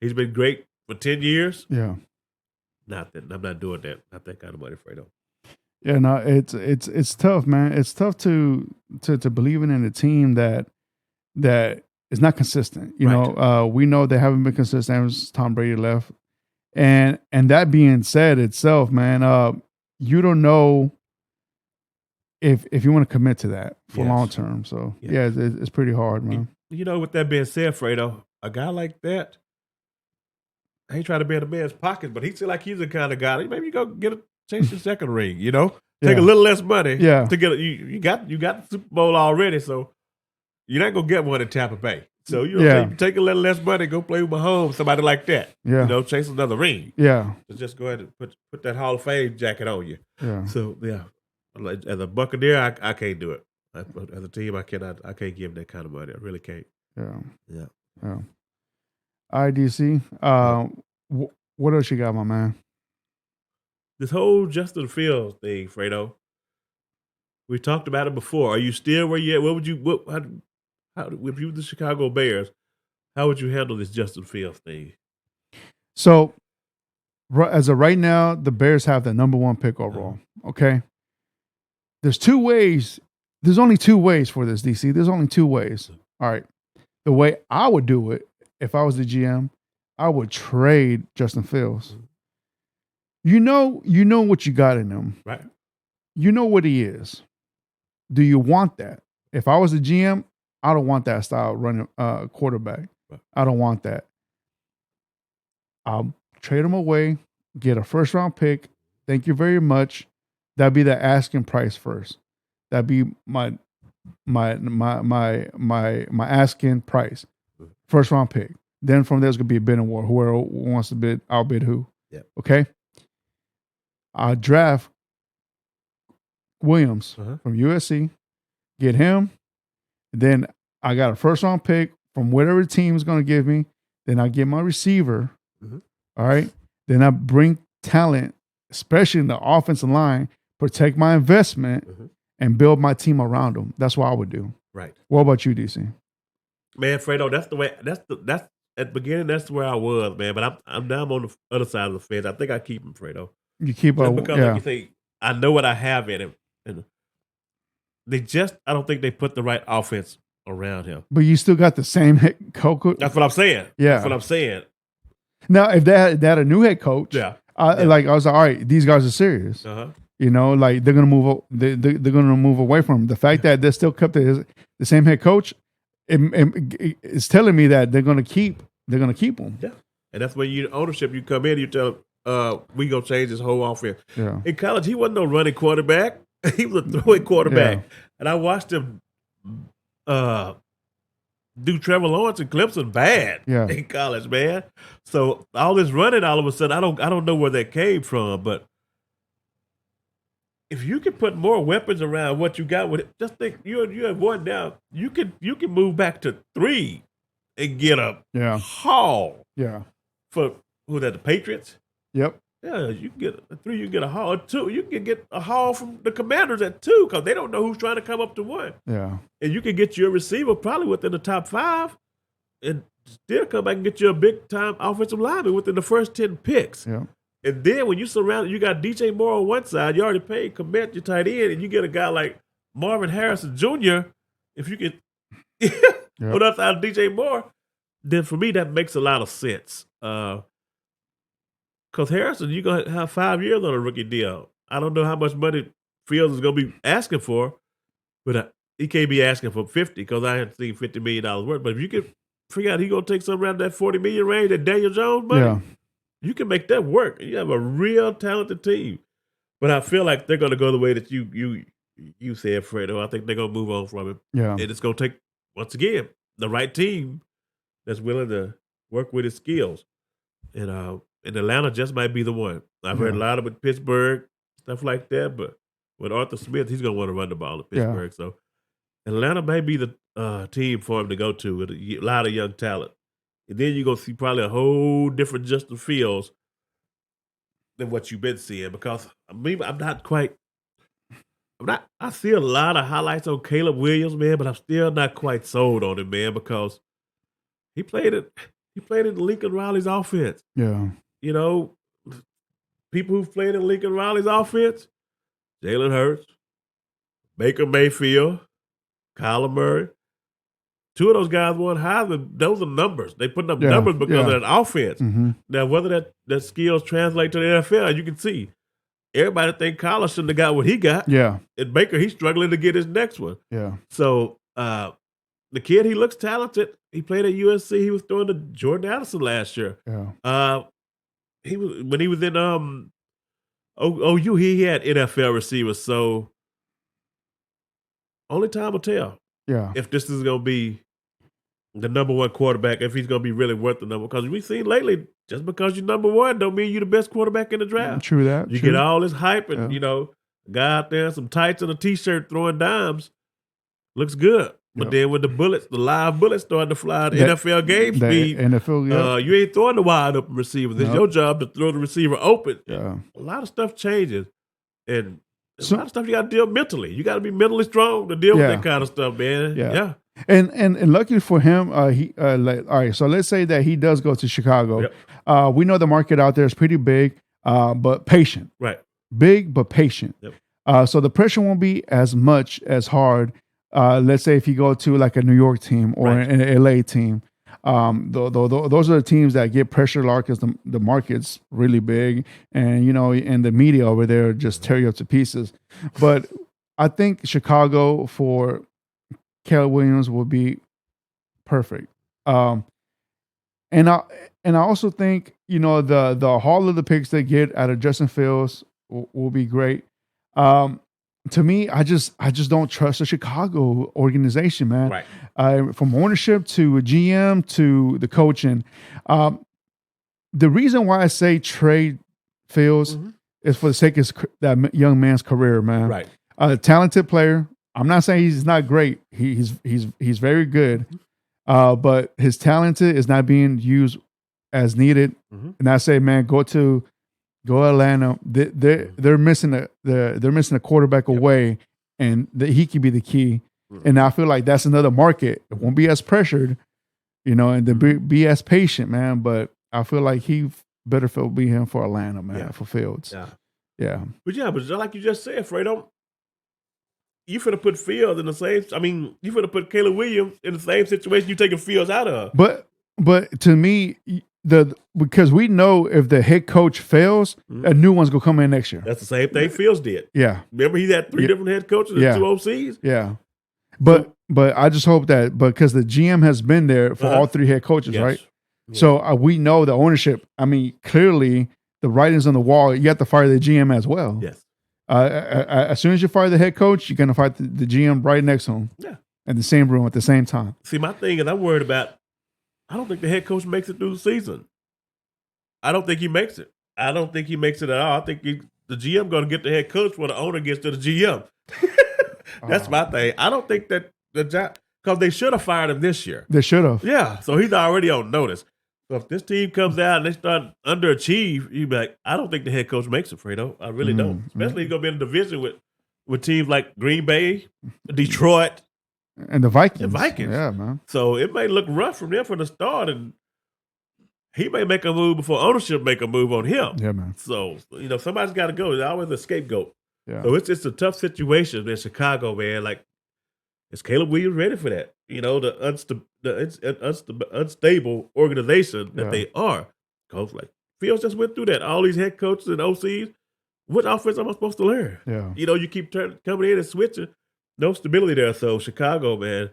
He's been great for 10 years. Yeah. Not that. I'm not doing that. Not that kind of money, Fredo. Yeah, no, it's tough, man. It's tough to believe in a team that is not consistent. You know, we know they haven't been consistent ever since Tom Brady left. And that being said itself, man, you don't know if you want to commit to that for long term. So it's pretty hard, man. With that being said, Fredo, a guy like that, I ain't trying to be in a man's pocket, but he feel like he's the kind of guy. Maybe you go chase your second ring. Take a little less money. To get you got the Super Bowl already, so you're not gonna get one in Tampa Bay. So, you know, take a little less money, go play with Mahomes, somebody like that. Yeah. You know, chase another ring. Yeah. So just go ahead and put that Hall of Fame jacket on you. Yeah. So, yeah. As a Buccaneer, I can't do it. As a team, I can't give that kind of money. I really can't. Yeah. Yeah. Yeah. All right, DC. What else you got, my man? This whole Justin Fields thing, Fredo. We talked about it before. Are you still where you at? What would you how if you were the Chicago Bears, how would you handle this Justin Fields thing? So, as of right now, the Bears have the number 1 pick overall. Okay. There's 2 ways. There's only 2 ways for this, DC. There's only 2 ways. All right. The way I would do it, if I was the GM, I would trade Justin Fields. You know what you got in him. Right. You know what he is. Do you want that? If I was a GM, I don't want that style running quarterback. Right. I don't want that. I'll trade him away, get a first round pick. Thank you very much. That'd be the asking price first. That'd be my asking price. First round pick. Then from there's gonna be a bidding war. Whoever wants to bid, I'll bid who. Yeah. Okay. I'll draft Williams from USC, get him. Then I got a first round pick from whatever team is going to give me. Then I get my receiver. All right. Then I bring talent, especially in the offensive line, protect my investment and build my team around them. That's what I would do. Right. What about you, DC? Man, Fredo, that's the way. That's at the beginning. That's where I was, man. But I'm down on the other side of the fence. I think I keep him, Fredo. You keep just because, like you say, I know what I have in him, and I don't think they put the right offense around him. But you still got the same head coach. That's what I'm saying. Yeah, that's what I'm saying. Now, if they had a new head coach, like I was like, all right, these guys are serious. You know, like they're gonna move. They're gonna move away from him. The fact that they still kept the same head coach, it's telling me that they're gonna keep him. Yeah, and that's when ownership. You come in, you tell them, we gonna change this whole offense. Yeah. In college, he wasn't no running quarterback. He was a throwing quarterback, and I watched him do Trevor Lawrence and Clemson bad in college, man. So all this running, all of a sudden, I don't know where that came from, but if you can put more weapons around what you got with it, just think you have 1 now. You can move back to 3 and get a haul. Yeah. For who that, the Patriots? Yep. Yeah, you can get a 3, you can get a haul. 2, you can get a haul from the Commanders at 2 because they don't know who's trying to come up to 1. Yeah. And you can get your receiver probably within the top 5 and still come back and get you a big-time offensive lineman within the first 10 picks. Yeah. And then when you you got DJ Moore on one side, you already paid Komet, your tight end, and you get a guy like Marvin Harrison Jr., if you get on the other side of DJ Moore, then for me that makes a lot of sense. Because Harrison, you're going to have 5 years on a rookie deal. I don't know how much money Fields is going to be asking for, but he can't be asking for 50 because I hadn't seen $50 million worth. But if you can figure out he's going to take something around that $40 million range, that Daniel Jones money, you can make that work. You have a real talented team. But I feel like they're going to go the way that you said, Fredo. I think they're going to move on from him. Yeah. And it's going to take, once again, the right team that's willing to work with his skills. And Atlanta just might be the one. I've heard a lot about Pittsburgh, stuff like that, but with Arthur Smith, he's going to want to run the ball at Pittsburgh. So Atlanta may be the team for him to go to with a lot of young talent. And then you're going to see probably a whole different Justin Fields than what you've been seeing because I see a lot of highlights on Caleb Williams, man, but I'm still not quite sold on him, man, because he played in Lincoln Riley's offense. Yeah. You know, people who've played in Lincoln Riley's offense, Jalen Hurts, Baker Mayfield, Kyler Murray. 2 of those guys won Heisman. Those are numbers. They put up numbers because of that offense. Mm-hmm. Now, whether that skills translate to the NFL, you can see. Everybody think Kyler shouldn't have got what he got. Yeah. And Baker, he's struggling to get his next one. Yeah. So the kid, he looks talented. He played at USC. He was throwing to Jordan Addison last year. Yeah. He was in OU, he had NFL receivers. So only time will tell. Yeah. If this is going to be the number one quarterback if he's going to be really worth the number. Because we've seen lately, just because you're number one don't mean you're the best quarterback in the draft. True that. You true. get all this hype and, Yeah. a guy out there, some tights and a T-shirt throwing dimes, looks good. But Yep. then when the live bullets starting to fly, the That- NFL game The speed, NFL, yeah. you ain't throwing the wide open receiver. It's Nope. your job to throw the receiver open. Yeah. A lot of stuff changes. And So- a lot of stuff you got to deal mentally. You got to be mentally strong to deal with Yeah. that kind of stuff, man. Yeah. Yeah. And lucky for him, he all right. So let's say that he does go to Chicago. Yep. We know the market out there is pretty big, but patient. Right. Big but patient. Yep. So the pressure won't be as much as hard. Let's say if you go to like a New York team or Right. an LA team. Those are the teams that get pressure a lot because the market's really big, and and the media over there just tear you up to pieces. But I think Chicago for Caleb Williams will be perfect. And I also think the haul of the picks they get out of Justin Fields will be great. To me, I just don't trust the Chicago organization, man. Right. From ownership to GM to the coaching. The reason why I say trade Fields is for the sake of that young man's career, man. Right. A talented player. I'm not saying he's not great. He's very good, but his talent is not being used as needed. And I say, man, go Atlanta. They're missing a quarterback away, and he could be the key. And I feel like that's another market. It won't be as pressured, and then be as patient, man. But I feel like he better be him for Atlanta, man, for Fields. Yeah. But just like you just said, Fredo, you finna put Fields in the same. I mean, you finna put Caleb Williams in the same situation you taking Fields out of. But to me, because we know if the head coach fails, a new one's gonna come in next year. That's the same thing Fields did. Yeah. Remember, he had 3 different head coaches and 2 OCs. Yeah. But I just hope that because the GM has been there for all 3 head coaches, Yes. right? Yeah. So we know the ownership. I mean, clearly the writing's on the wall. You have to fire the GM as well. Yes. As soon as you fire the head coach, you're gonna fire the GM right next to him. Yeah. In the same room at the same time. See, my thing is, I'm worried about. I don't think the head coach makes it through the season. I don't think he makes it. I don't think he makes it at all. I think the GM going to get the head coach when the owner gets to the GM. That's my thing. I don't think that the job, because they should have fired him this year. They should have. Yeah, so he's already on notice. So if this team comes out and they start underachieve, you'd be like, I don't think the head coach makes it, Fredo. I really don't. Especially he's going to be in a division with teams like Green Bay, Detroit, and the Vikings. Yeah, man. So it may look rough from there from the start, and he may make a move before ownership make a move on him. Yeah, man. So, somebody's got to go. There's always a scapegoat. Yeah. So it's a tough situation in Chicago, man. Like, is Caleb Williams ready for that? The unstable organization that they are. Because, like, Fields just went through that. All these head coaches and OCs, what offense am I supposed to learn? Yeah. You keep coming in and switching. No stability there. So, Chicago, man,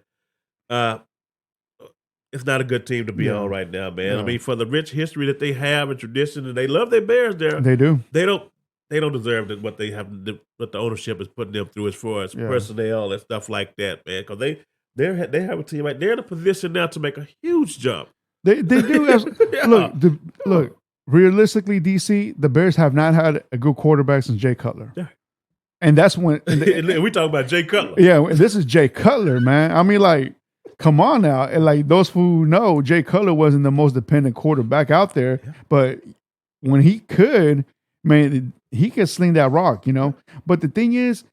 it's not a good team to be on right now, man. Yeah. I mean, for the rich history that they have and tradition, and they love their Bears there. They do. They don't deserve what they have, what the ownership is putting them through as far as personnel and stuff like that, man. Because they have a team right. They're in a position now to make a huge jump. They do. Look. Realistically, DC, the Bears have not had a good quarterback since Jay Cutler. Yeah. And that's when we talking about Jay Cutler. Yeah, this is Jay Cutler, man. I mean, like, come on now. And like those who know, Jay Cutler wasn't the most dependent quarterback out there, but when he could, man, he could sling that rock, But the thing is,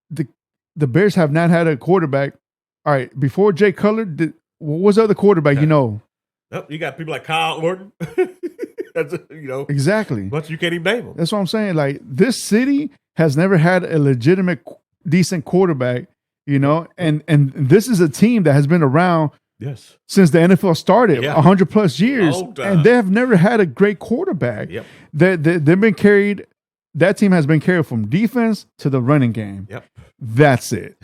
the Bears have not had a quarterback. All right, before Jay Cutler, what was the other quarterback? You got people like Kyle Orton. Exactly. But you can't even name them. That's what I'm saying. Like, this city has never had a legitimate, decent quarterback, and this is a team that has been around since the NFL started, 100 plus years, and they have never had a great quarterback. Yep. They've been carried. That team has been carried from defense to the running game. Yep. That's it.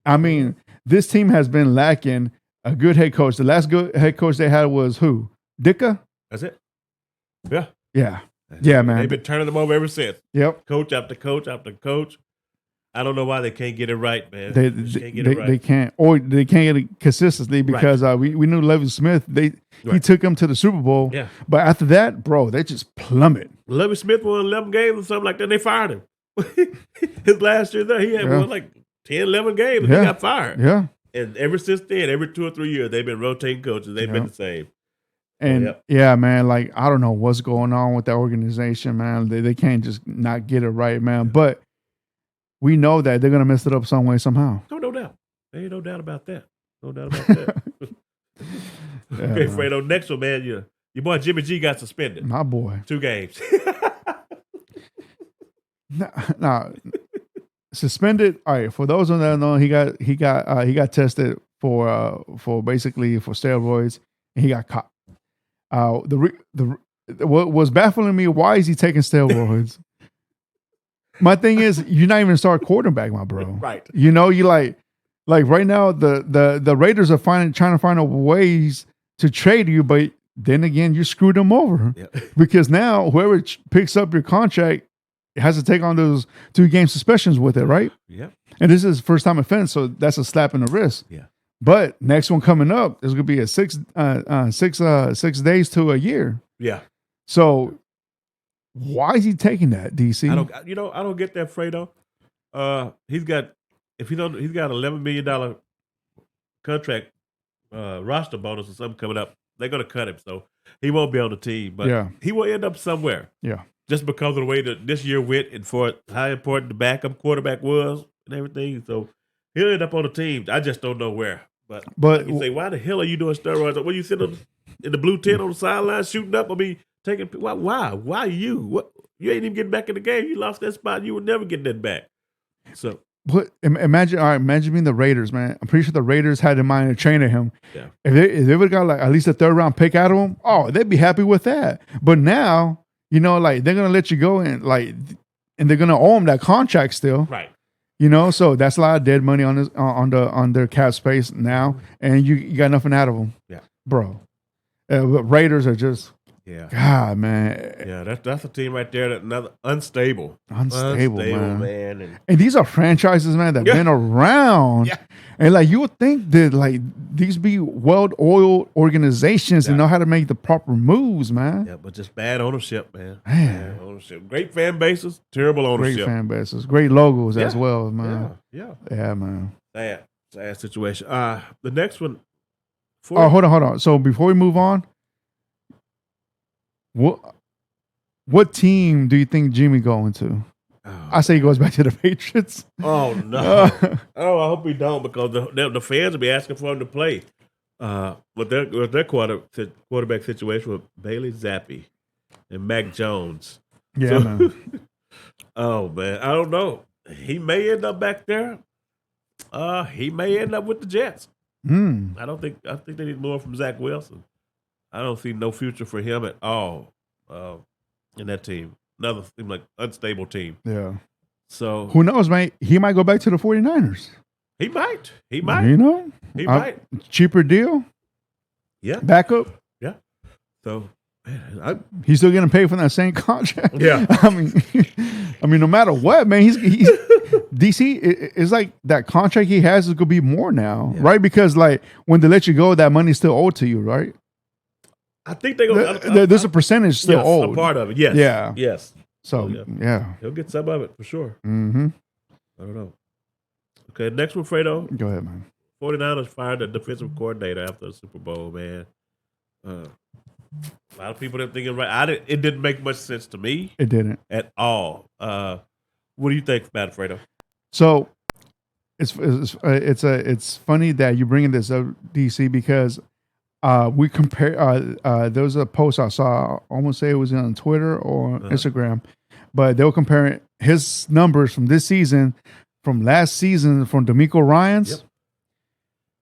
I mean, this team has been lacking a good head coach. The last good head coach they had was who? Ditka? That's it. Yeah. Yeah. Yeah, man. They've been turning them over ever since. Yep. Coach after coach after coach. I don't know why they can't get it right, man. They Can't get it right. they can't, or they can't get it consistently because we knew Lovie Smith. He took them to the Super Bowl. Yeah. But after that, bro, they just plummet. Lovie Smith won 11 games or something like that. And they fired him. His last year there, he had won like 10, 11 games. And he got fired. Yeah. And ever since then, every 2 or 3 years, they've been rotating coaches. They've been the same. And man, like I don't know what's going on with that organization, man. They can't just not get it right, man. But we know that they're gonna mess it up some way, somehow. No doubt. There ain't no doubt about that. No doubt about that. Okay, Fredo. Next one, man. Your boy Jimmy G got suspended. My boy. 2 games. Nah, suspended. All right. For those who don't know, he got tested for basically for steroids, and he got caught. What was baffling me, why is he taking steroids? My thing is, you're not even a star quarterback, my bro. Right. You know, you like right now the Raiders are trying to find ways to trade you, but then again, you screwed them over because now whoever picks up your contract has to take on those 2-game suspensions with it, right? Yeah. And this is first time offense, so that's a slap in the wrist. Yeah. But next one coming up is going to be a 6 days to a year. Yeah. So why is he taking that, DC? I don't get that, Fredo. He's got $11 million contract roster bonus or something coming up. They're going to cut him, so he won't be on the team. But he will end up somewhere. Yeah. Just because of the way that this year went and for how important the backup quarterback was and everything. So he'll end up on the team. I just don't know where. But like you say, why the hell are you doing steroids? When you sit in the blue tent on the sideline shooting up, taking why you? What, you ain't even getting back in the game. You lost that spot. You were never getting that back. So imagine being the Raiders, man. I'm pretty sure the Raiders had in mind to train him. Yeah. If they would have got like at least a 3rd round pick out of him, they'd be happy with that. But now, you know, like they're gonna let you go and they're gonna owe him that contract still. Right. You know, so that's a lot of dead money on their cap space now, and you got nothing out of them. Yeah, bro. But Raiders are just God, man. Yeah, that's a team right there. That another unstable, man. And these are franchises, man, that've been around. Yeah. And like you would think that like these be well-oiled organizations and know how to make the proper moves, man. Yeah, but just bad ownership, man. Bad ownership. Great fan bases, terrible ownership. Great fan bases, great logos as well, man. Yeah, man. Sad situation. The next one. Hold on. So before we move on, what team do you think Jimmy going to? I say he goes back to the Patriots. Oh no! I hope he don't, because the fans will be asking for him to play. With their quarterback situation with Bailey Zappi and Mac Jones. Yeah, man. Oh man, I don't know. He may end up back there. He may end up with the Jets. I think they need more from Zach Wilson. I don't see no future for him at all in that team. Another seem like unstable team. Yeah. So who knows, man? He might go back to the 49ers. He might. You know? He might. Cheaper deal. Yeah. Backup. Yeah. So man, he's still getting paid for that same contract. Yeah. I mean, no matter what, man, he's DC. It's like that contract he has is gonna be more now, right? Because like when they let you go, that money's still owed to you, right? I think they're gonna. There's a percentage still owed. A part of it, yes. Yeah. Yes. So he'll get some of it for sure. Mm-hmm. I don't know. Okay, next one, Fredo. Go ahead, man. 49ers fired the defensive coordinator after the Super Bowl, man. A lot of people didn't think it right. It didn't make much sense to me. It didn't at all. What do you think about it, Fredo? So it's funny that you're bringing this up, DC, because we compare. There was a post I saw. I almost say it was on Twitter or Instagram, but they were comparing his numbers from this season, from last season, from D'Amico Ryans. Yep.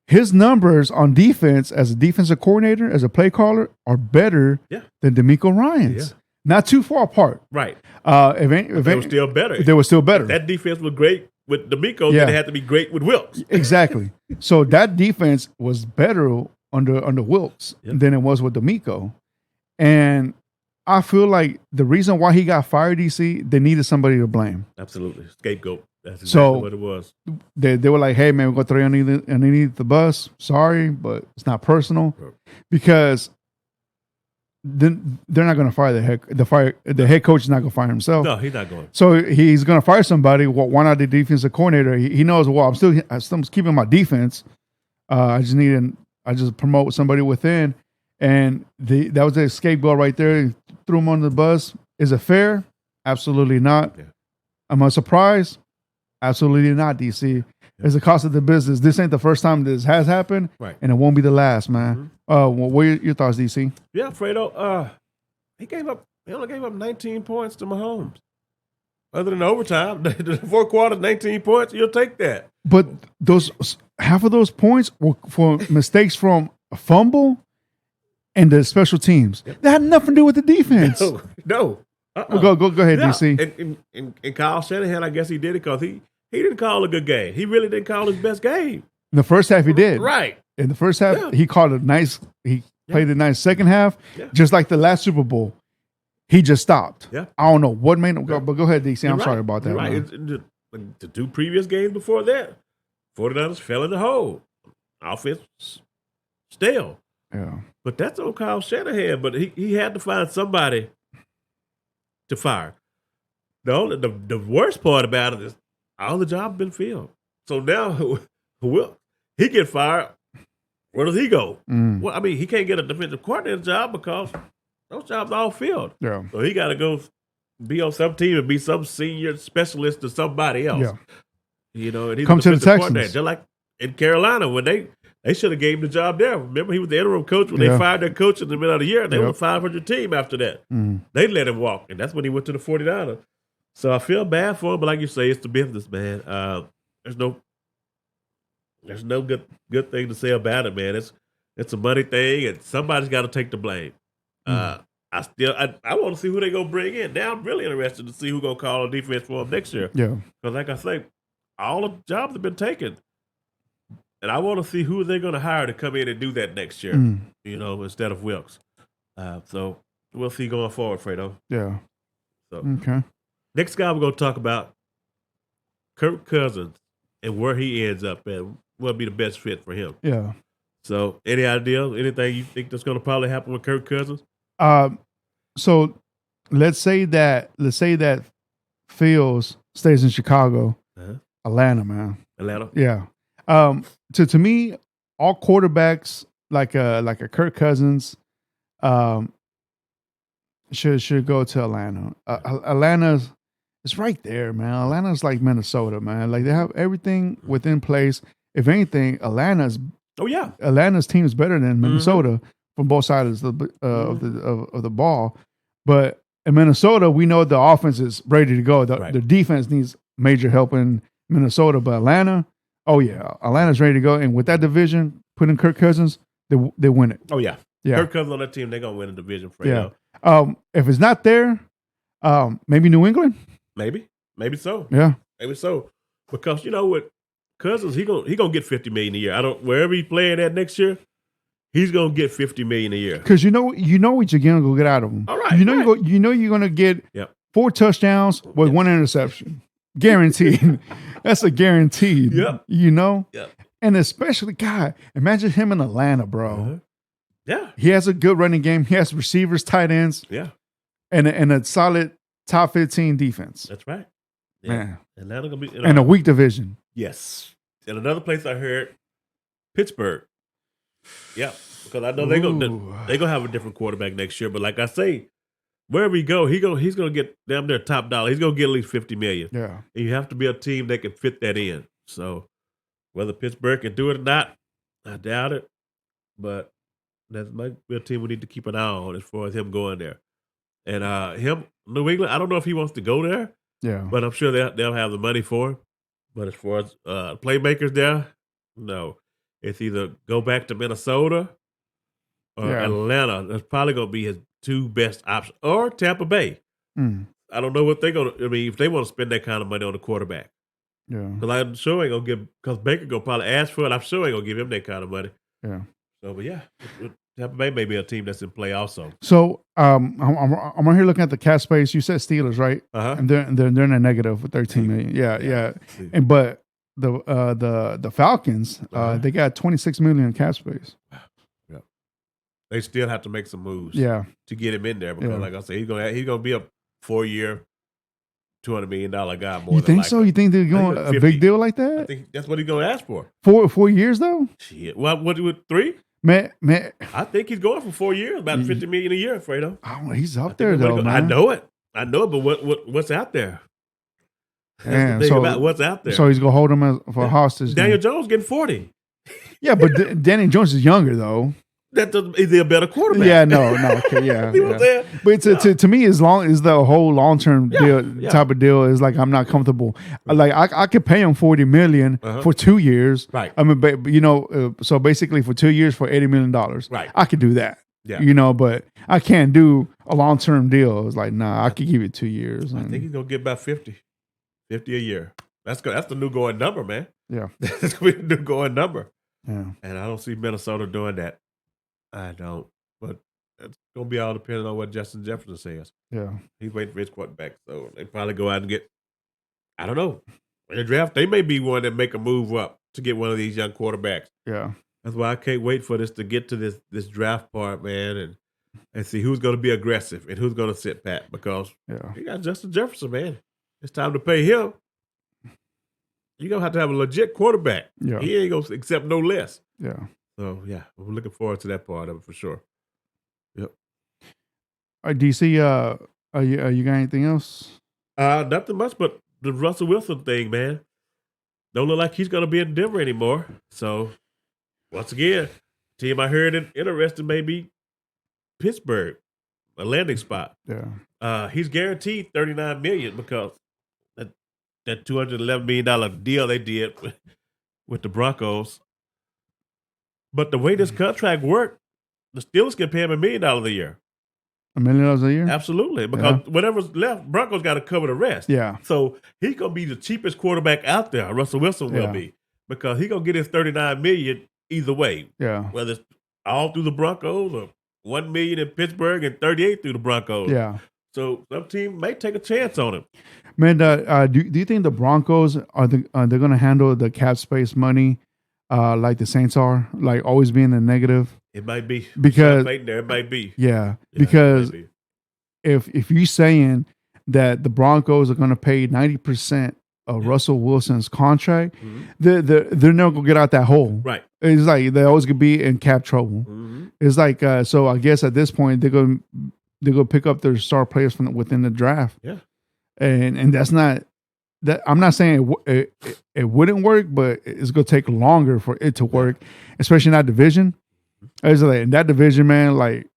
His numbers on defense as a defensive coordinator, as a play caller, are better than D'Amico Ryans. Yeah. Not too far apart. Right. They were still better. They were still better. If that defense was great with D'Amico, then it had to be great with Wilkes. Exactly. So that defense was better under Wilkes than it was with D'Amico. And I feel like the reason why he got fired, DC, they needed somebody to blame. Absolutely. Scapegoat. That's exactly So what it was. they were like, hey, man, we're going to throw you underneath the bus. Sorry, but it's not personal. Right. Because then they're not going to fire the head coach is not going to fire himself. No, he's not going. So he's going to fire somebody. Well, why not the defensive coordinator? He knows, well, I'm still keeping my defense. I just promote somebody within. And that was the scapegoat right there. Threw him under the bus. Is it fair? Absolutely not. Yeah. Am I surprised? Absolutely not, DC. It's the cost of the business. This ain't the first time this has happened, Right. and it won't be the last, man. What are your thoughts, DC? Yeah, Fredo. He only gave up 19 points to Mahomes. Other than overtime, the fourth quarter, 19 points, you'll take that. But half of those points were for mistakes from a fumble and the special teams. That had nothing to do with the defense. No. Well, go ahead, DC. And Kyle Shanahan, I guess he did it because he didn't call a good game. He really didn't call his best game. In the first half, he did. Right. In the first half, he called he played a nice second half, just like the last Super Bowl. He just stopped. Yeah. I don't know what made him go, but go ahead, DC. I'm right. sorry about that. You're right. The two previous games before that, 49ers fell in the hole. Offense stale. Yeah. But that's on Kyle Shanahan. But he had to find somebody to fire. The worst part about it is all the jobs been filled. So now, will he get fired? Where does he go? Well, I mean, he can't get a defensive coordinator job because those jobs all filled. Yeah. So he got to go be on some team and be some senior specialist to somebody else. Yeah. You know, and he's Come a to the defensive Texans. coordinator. Just like in Carolina, when they should have gave him the job there. Remember, he was the interim coach when they fired their coach in the middle of the year. They were a 500 team after that. They let him walk, and that's when he went to the 49ers. So I feel bad for him, but like you say, it's the business, man. There's no good thing to say about it, man. It's a money thing, and somebody's got to take the blame. I want to see who they gonna bring in. Now I'm really interested to see who gonna call a defense for him next year. Yeah, because like I say, all the jobs have been taken, and I want to see who they're gonna hire to come in and do that next year. You know, instead of Wilkes. So we'll see going forward, Fredo. Yeah. So Okay. next guy we're gonna talk about, Kirk Cousins, and where he ends up and what'll be the best fit for him. Yeah. So, any idea, anything you think that's going to probably happen with Kirk Cousins? So let's say that Fields stays in Chicago, Atlanta, man. Atlanta. Yeah. To me, all quarterbacks like a Kirk Cousins, should go to Atlanta. Atlanta's it's right there, man. Atlanta's like Minnesota, man. Like they have everything within place. If anything, Atlanta's team is better than Minnesota from both sides of the ball. But in Minnesota, we know the offense is ready to go. The defense needs major help in Minnesota, but Atlanta, Atlanta's ready to go. And with that division, put in Kirk Cousins, they win it. Oh yeah. Kirk Cousins on that team, they're gonna win the division for you. If it's not there, maybe New England. Maybe so. Yeah, maybe so. Because you know what, Cousins, he gonna get $50 million a year. Wherever he's playing at next year, he's gonna get $50 million a year. Because you know what you're gonna go get out of him. All right, you're gonna get 4 touchdowns with 1 interception, guaranteed. That's a guaranteed. Yeah, you know. Yeah, and especially, God, imagine him in Atlanta, bro. Yeah, he has a good running game. He has receivers, tight ends. Yeah, and a solid top 15 defense. That's right. Yeah. Man. Atlanta gonna be in a weak division. Yes. And another place I heard, Pittsburgh. Yeah, because I know they're gonna have a different quarterback next year. But like I say, wherever he go, he's gonna get damn near top dollar. He's gonna get at least $50 million. Yeah. And you have to be a team that can fit that in. So whether Pittsburgh can do it or not, I doubt it. But that might be a team we need to keep an eye on as far as him going there. And New England, I don't know if he wants to go there. Yeah. But I'm sure they'll have the money for him. But as far as playmakers there, no. It's either go back to Minnesota or Atlanta. That's probably going to be his 2 best options. Or Tampa Bay. I don't know what they're going to – I mean, if they want to spend that kind of money on the quarterback. Yeah. Because I'm sure ain't going to give – because Baker going to probably ask for it. I'm sure ain't going to give him that kind of money. Yeah. So, but yeah. Tampa Bay may be a team that's in play also. So I'm right here looking at the cap space. You said Steelers, right? Uh-huh. And they're in a negative with 13 million. Yeah. And but the Falcons, they got 26 million in cap space. Yeah. They still have to make some moves. Yeah. To get him in there because, like I said, he's gonna be a 4-year, $200 million guy. More you than think likely. so? You think they're going a big deal like that? I think that's what he's gonna ask for. 4 years though. Shit. Well, what with 3? Man, I think he's going for 4 years, about $50 million a year, Fredo. Oh, he's up there though, man. I know it, but what's out there? Damn, That's the thing about what's out there. So he's gonna hold him for hostage. Daniel Jones getting 40. Yeah, but Daniel Jones is younger though. Is he a better quarterback? Yeah, no, okay, yeah. See what I'm saying? But to me, as long as the whole long term deal type of deal is like I'm not comfortable. Like I could pay him $40 million for 2 years. Right. I mean, so basically for 2 years for $80 million. Right. I could do that. Yeah. But I can't do a long term deal. It's like nah, I could give it 2 years. I think he's gonna get about 50 a year. That's the new going number, man. Yeah, that's gonna be the new going number. Yeah, and I don't see Minnesota doing that. I don't, but it's gonna be all depending on what Justin Jefferson says. Yeah, he's waiting for his quarterback, so they probably go out and get. I don't know. In the draft, they may be one that make a move up to get one of these young quarterbacks. Yeah, that's why I can't wait for this to get to this draft part, man, and see who's going to be aggressive and who's going to sit pat because you got Justin Jefferson, man. It's time to pay him. You're gonna have to have a legit quarterback. Yeah, he ain't gonna accept no less. Yeah. So we're looking forward to that part of it for sure. Yep. All right, DC, you got anything else? Nothing much, but the Russell Wilson thing, man. Don't look like he's gonna be in Denver anymore. So once again, team I heard interested maybe Pittsburgh, a landing spot. Yeah. He's guaranteed $39 million because that $211 million deal they did with the Broncos. But the way this contract worked, the Steelers can pay him $1 million a year. $1 million a year? Absolutely. Because whatever's left, Broncos got to cover the rest. Yeah. So he's going to be the cheapest quarterback out there, Russell Wilson will be. Because he's going to get his $39 million either way. Yeah. Whether it's all through the Broncos or $1 million in Pittsburgh and 38 through the Broncos. Yeah. So some team may take a chance on him. Man, do you think the Broncos are they're going to handle the cap space money like the Saints are, like always being a negative? It might be because it might be. Yeah, because if you're saying that the Broncos are going to pay 90% of Russell Wilson's contract, they're never going to get out that hole. Right. It's like they always going to be in cap trouble. It's like so. I guess at this point they're going to pick up their star players from within the draft. Yeah. And that's not that I'm not saying it wouldn't work, but it's gonna take longer for it to work, especially in that division. It's like in that division, man, like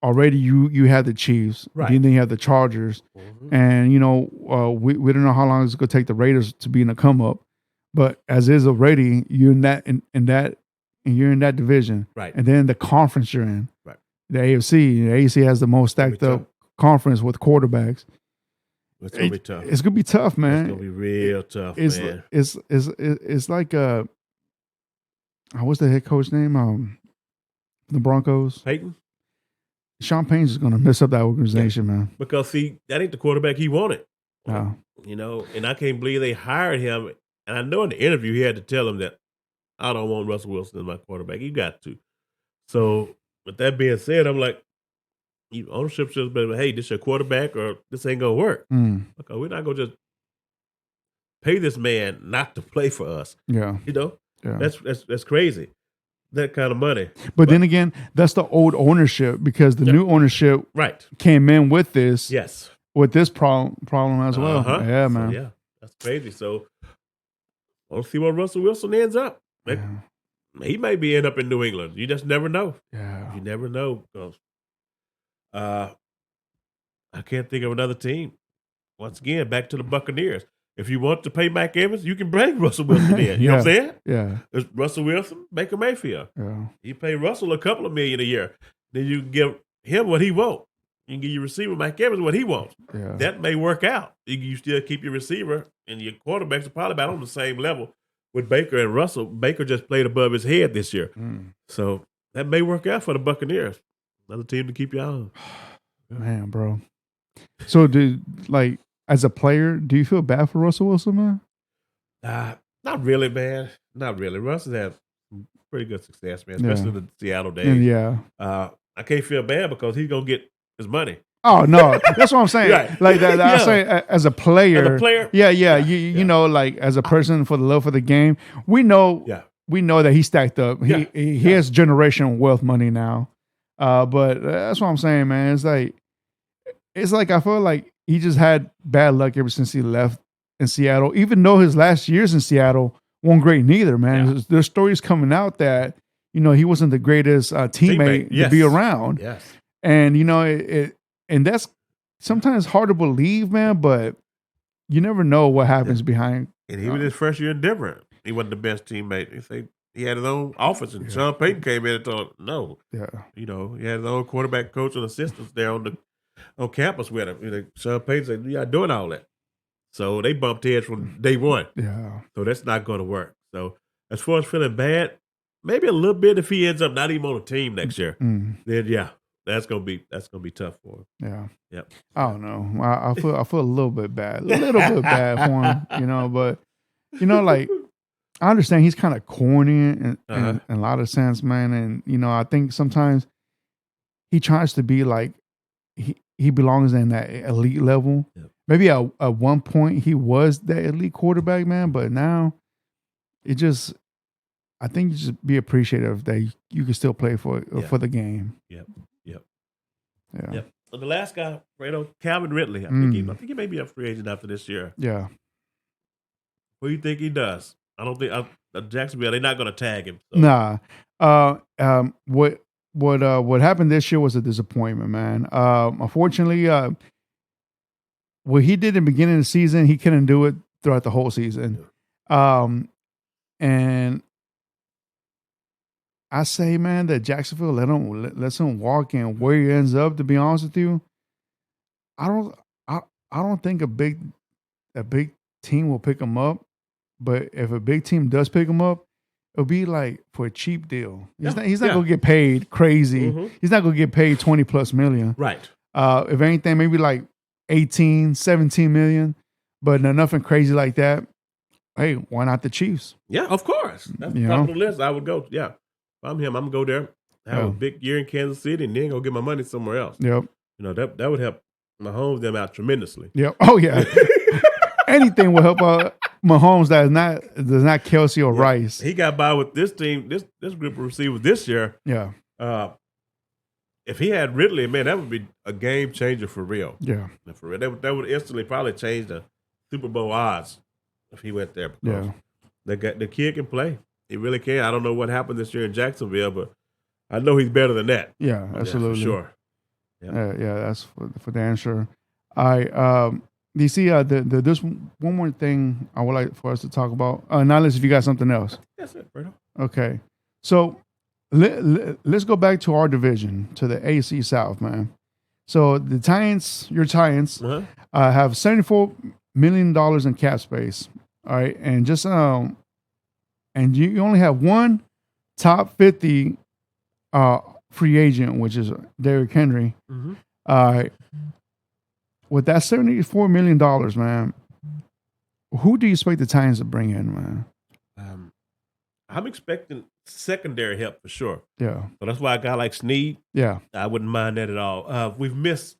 already you have the Chiefs, right? Then you have the Chargers, and we don't know how long it's gonna take the Raiders to be in a come up, but as is already you're in that division, right? And then the conference you're in, right? The AFC has the most stacked up conference with quarterbacks. It's gonna be tough. It's gonna be tough, man. It's gonna be real tough, man. It's like what's the head coach name? The Broncos. Peyton. Sean Payne's is gonna mess up that organization, man. Because that ain't the quarterback he wanted. No. And I can't believe they hired him. And I know in the interview he had to tell him that I don't want Russell Wilson as my quarterback. You got to. So with that being said, I'm like, ownership should be, hey, this your quarterback or this ain't gonna work. Because we're not gonna just pay this man not to play for us. Yeah. That's crazy. That kind of money. But then again, that's the old ownership because the new ownership came in with this. Yes. With this problem as well. Yeah, man. So, that's crazy. So we'll see where Russell Wilson ends up. He may be end up in New England. You just never know. Yeah. You never know. I can't think of another team. Once again, back to the Buccaneers. If you want to pay Mike Evans, you can bring Russell Wilson in. You know what I'm saying? Yeah. There's Russell Wilson, Baker Mayfield. Yeah. You pay Russell a couple of million a year. Then you can give him what he wants. You can give your receiver Mike Evans what he wants. Yeah. That may work out. You still keep your receiver, and your quarterbacks are probably about on the same level with Baker and Russell. Baker just played above his head this year. So that may work out for the Buccaneers. Another team to keep your eye on. Man, bro. So, like as a player, do you feel bad for Russell Wilson, man? Not really, man. Not really. Russell had pretty good success, man, Yeah. especially in the Seattle days. And yeah. I can't feel bad because he's gonna get his money. Oh no, that's what I'm saying. Right. Like that, I say as a player. Yeah. You know, like as a person for the love of the game, we know that he stacked up. He has generational wealth money now. But that's what I'm saying, man. It's like I feel like he just had bad luck ever since he left in Seattle. Even though his last years in Seattle weren't great neither, man. Yeah. There's stories coming out that he wasn't the greatest teammate to be around. Yes. And and that's sometimes hard to believe, man, but you never know what happens behind. And even his first year in Denver, he wasn't the best teammate. He had his own office, and Sean Payton came in and told him, no. Yeah. He had his own quarterback coach and assistants there on campus with him. Sean Payton said, you're not doing all that. So they bumped heads from day one. Yeah. So that's not going to work. So as far as feeling bad, maybe a little bit if he ends up not even on a team next year. Then that's gonna be tough for him. Yeah. Yep. I don't know. I feel a little bit bad. A little bit bad for him, but like I understand he's kind of corny in a lot of sense, man. And I think sometimes he tries to be like he belongs in that elite level. Yep. Maybe at one point he was that elite quarterback, man, but now I think you just be appreciative that you can still play for the game. Yep. Yeah. Yep. And the last guy, Calvin Ridley. I think he may be a free agent after this year. Yeah. What do you think he does? I don't think Jacksonville. They're not going to tag him. So. Nah. What happened this year was a disappointment, man. Unfortunately, what he did in the beginning of the season, he couldn't do it throughout the whole season. And I say, man, that Jacksonville lets him walk in. Where he ends up, to be honest with you, I don't think a big team will pick him up. But if a big team does pick him up, it'll be like for a cheap deal. He's not gonna get paid crazy. Mm-hmm. He's not gonna get paid $20+ million. Right. If anything, maybe like 18, 17 million, but nothing crazy like that. Hey, why not the Chiefs? Yeah, of course. That's the top of the list. I would go. Yeah. If I'm him, I'm going to go there, have a big year in Kansas City, and then go get my money somewhere else. Yep. That would help Mahomes them out tremendously. Yep. Oh, yeah. Anything will help Mahomes that is not Kelsey or Rice. He got by with this team, this group of receivers this year. Yeah. If he had Ridley, man, that would be a game changer for real. Yeah. For real. That would instantly probably change the Super Bowl odds if he went there. Because the kid can play. He really can. I don't know what happened this year in Jacksonville, but I know he's better than that. Yeah, absolutely. For sure. Yeah, that's for damn sure. Do you see there's one more thing I would like for us to talk about. Now, unless if you got something else. That's it, Fredo. Okay. So let's go back to our division, to the AFC South, man. So the Giants, your Giants, have $74 million in cap space. All right, and just and you only have one top 50 free agent, which is Derrick Henry. Mm-hmm. With that $74 million, man, who do you expect the Titans to bring in, man? I'm expecting secondary help for sure. Yeah. So that's why a guy like Snead, I wouldn't mind that at all. We've missed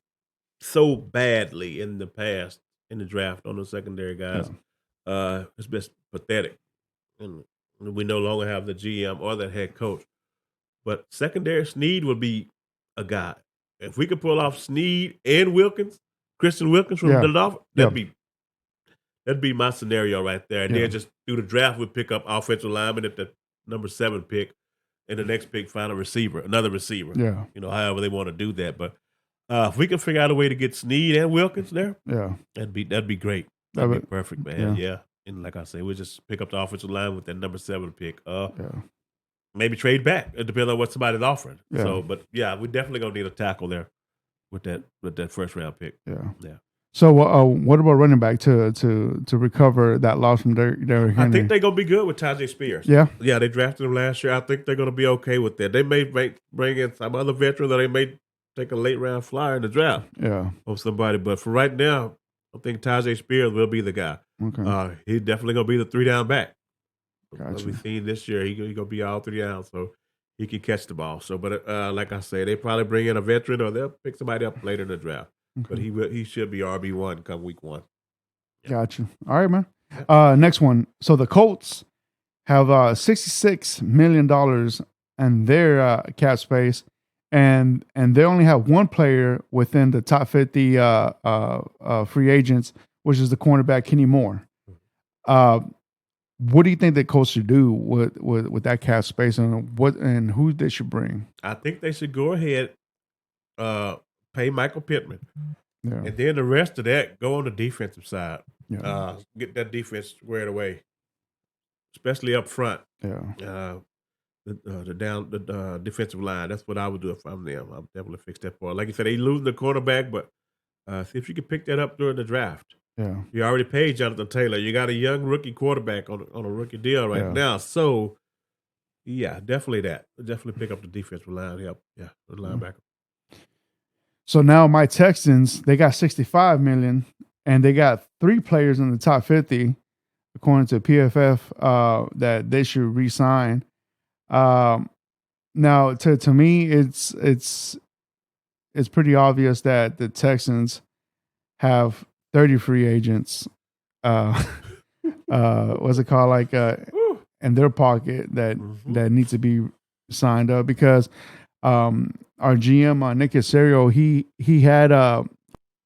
so badly in the past in the draft on those secondary guys. Yeah. It's been pathetic. And we no longer have the GM or that head coach. But secondary Snead would be a guy. If we could pull off Snead and Christian Wilkins from the Dolphins, that'd be my scenario right there. And then just through the draft, we'd pick up offensive lineman at the number 7 pick, and the next pick find another receiver. Yeah. However they want to do that. But if we can figure out a way to get Snead and Wilkins there, that'd be great. That'd be perfect, man. Yeah. And like I say, we'll just pick up the offensive line with that number 7 pick. Maybe trade back. It depends on what somebody's offering. Yeah. So, but we're definitely gonna need a tackle there with that first round pick. Yeah. Yeah. So, what about running back to recover that loss from Derrick Henry? I think they're gonna be good with Tajay Spears. Yeah, They drafted him last year. I think they're gonna be okay with that. They may bring in some other veteran, or they may take a late round flyer in the draft. Yeah, Of somebody, but for right now, I think Tajay Spears will be the guy. Okay, He's definitely gonna be the 3-down back. Gotcha. What we've seen this year, he gonna be all 3 downs, so he can catch the ball. So, but like I say, they probably bring in a veteran, or they'll pick somebody up later in the draft. But he should be RB1 come week 1. Gotcha. All right, man. Next one. So the Colts have $66 million in their cap space, and they only have one player within the top 50 free agents, which is the cornerback Kenny Moore. What do you think the Colts should do with that cap space, and who they should bring? I think they should go ahead, pay Michael Pittman, Yeah. and then the rest of that go on the defensive side. Yeah. Get that defense squared away, especially up front. Yeah. The defensive line. That's what I would do if I'm them. I'll definitely fix that part. Like you said, they losing the quarterback, but see if you can pick that up during the draft. Yeah. You already paid Jonathan Taylor. You got a young rookie quarterback on a rookie deal right now. So, yeah, definitely that. Definitely pick up the defensive line. The linebacker. So now my Texans, they got $65 million, and they got 3 players in the top 50, according to PFF, that they should re-sign. Now, to me, it's pretty obvious that the Texans have 30 free agents. What's it called? Like in their pocket that needs to be signed up, because our GM Nick Caserio, he had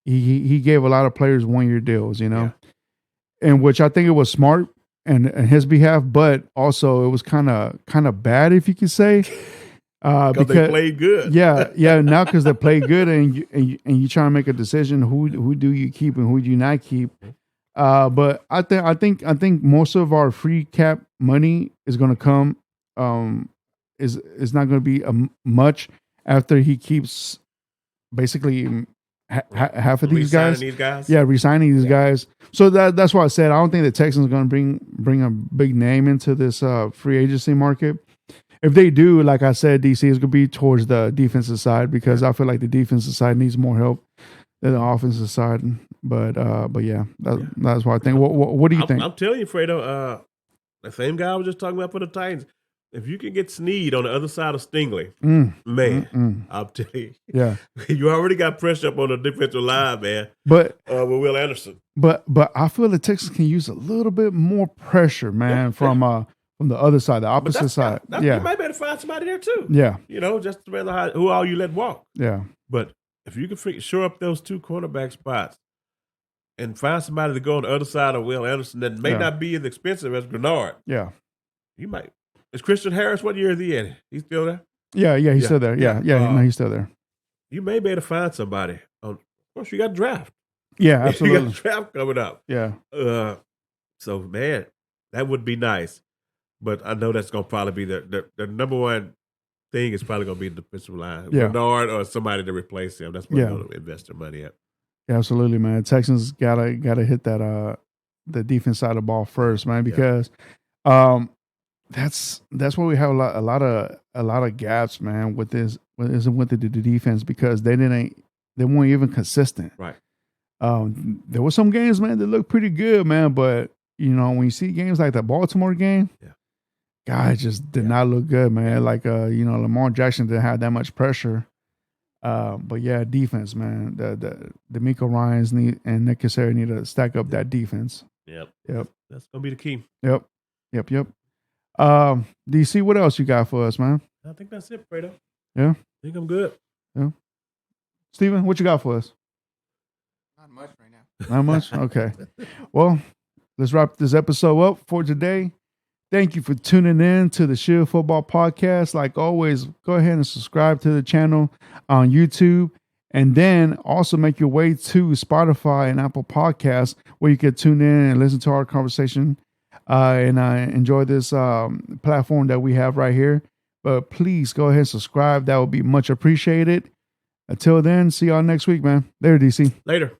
he gave a lot of players 1-year deals, in which I think it was smart and his behalf, but also it was kind of bad, if you could say, because they played good. Yeah. Now because they play good, and you try to make a decision who do you keep and who do you not keep. But I think most of our free cap money is going to come. Is not going to be much after he keeps basically half of these guys. Yeah, Resigning these guys. So that's why I said I don't think the Texans are going to bring a big name into this free agency market. If they do, like I said, DC is going to be towards the defensive side, because I feel like the defensive side needs more help than the offensive side. But yeah, that's what I think. What do you think? I'm telling you, Fredo, the same guy I was just talking about for the Titans. If you can get Snead on the other side of Stingley, man, I'll tell you. Yeah. You already got pressure up on the defensive line, man. But with Will Anderson. But I feel the Texans can use a little bit more pressure, man, from the other side, the opposite side. You might be able to find somebody there too. Yeah. Just depends on who all you let walk. Yeah. But if you can shore up those 2 cornerback spots and find somebody to go on the other side of Will Anderson that may not be as expensive as Grenard. Yeah. You might. Is Christian Harris, what year is he in? He's still there? Yeah, he's still there. Yeah, he's still there. You may be able to find somebody. Of course, you got a draft. Yeah, absolutely. You got a draft coming up. Yeah. So, man, that would be nice. But I know that's going to probably be the number one thing is probably going to be the defensive line. Yeah. Bernard or somebody to replace him. That's what they're going to invest their money at. Yeah, absolutely, man. Texans gotta hit that the defense side of the ball first, man, because that's where we have a lot of gaps, man, with the defense, because they weren't even consistent. Right. There were some games, man, that looked pretty good, man, but when you see games like the Baltimore game, guys just did not look good, man. Like Lamar Jackson didn't have that much pressure. But yeah, defense, man. The Miko Ryans and Nick Caserio need to stack up that defense. Yep. That's gonna be the key. Yep. DC, what else you got for us, man? I think that's it, Fredo. Yeah. I think I'm good. Yeah. Steven, what you got for us? Not much right now. Not much? Okay. Well, let's wrap this episode up for today. Thank you for tuning in to the Shield Football Podcast. Like always, go ahead and subscribe to the channel on YouTube, and then also make your way to Spotify and Apple Podcasts, where you can tune in and listen to our conversation and enjoy this platform that we have right here. But please go ahead and subscribe. That would be much appreciated. Until then, see y'all next week, man. Later, DC. Later.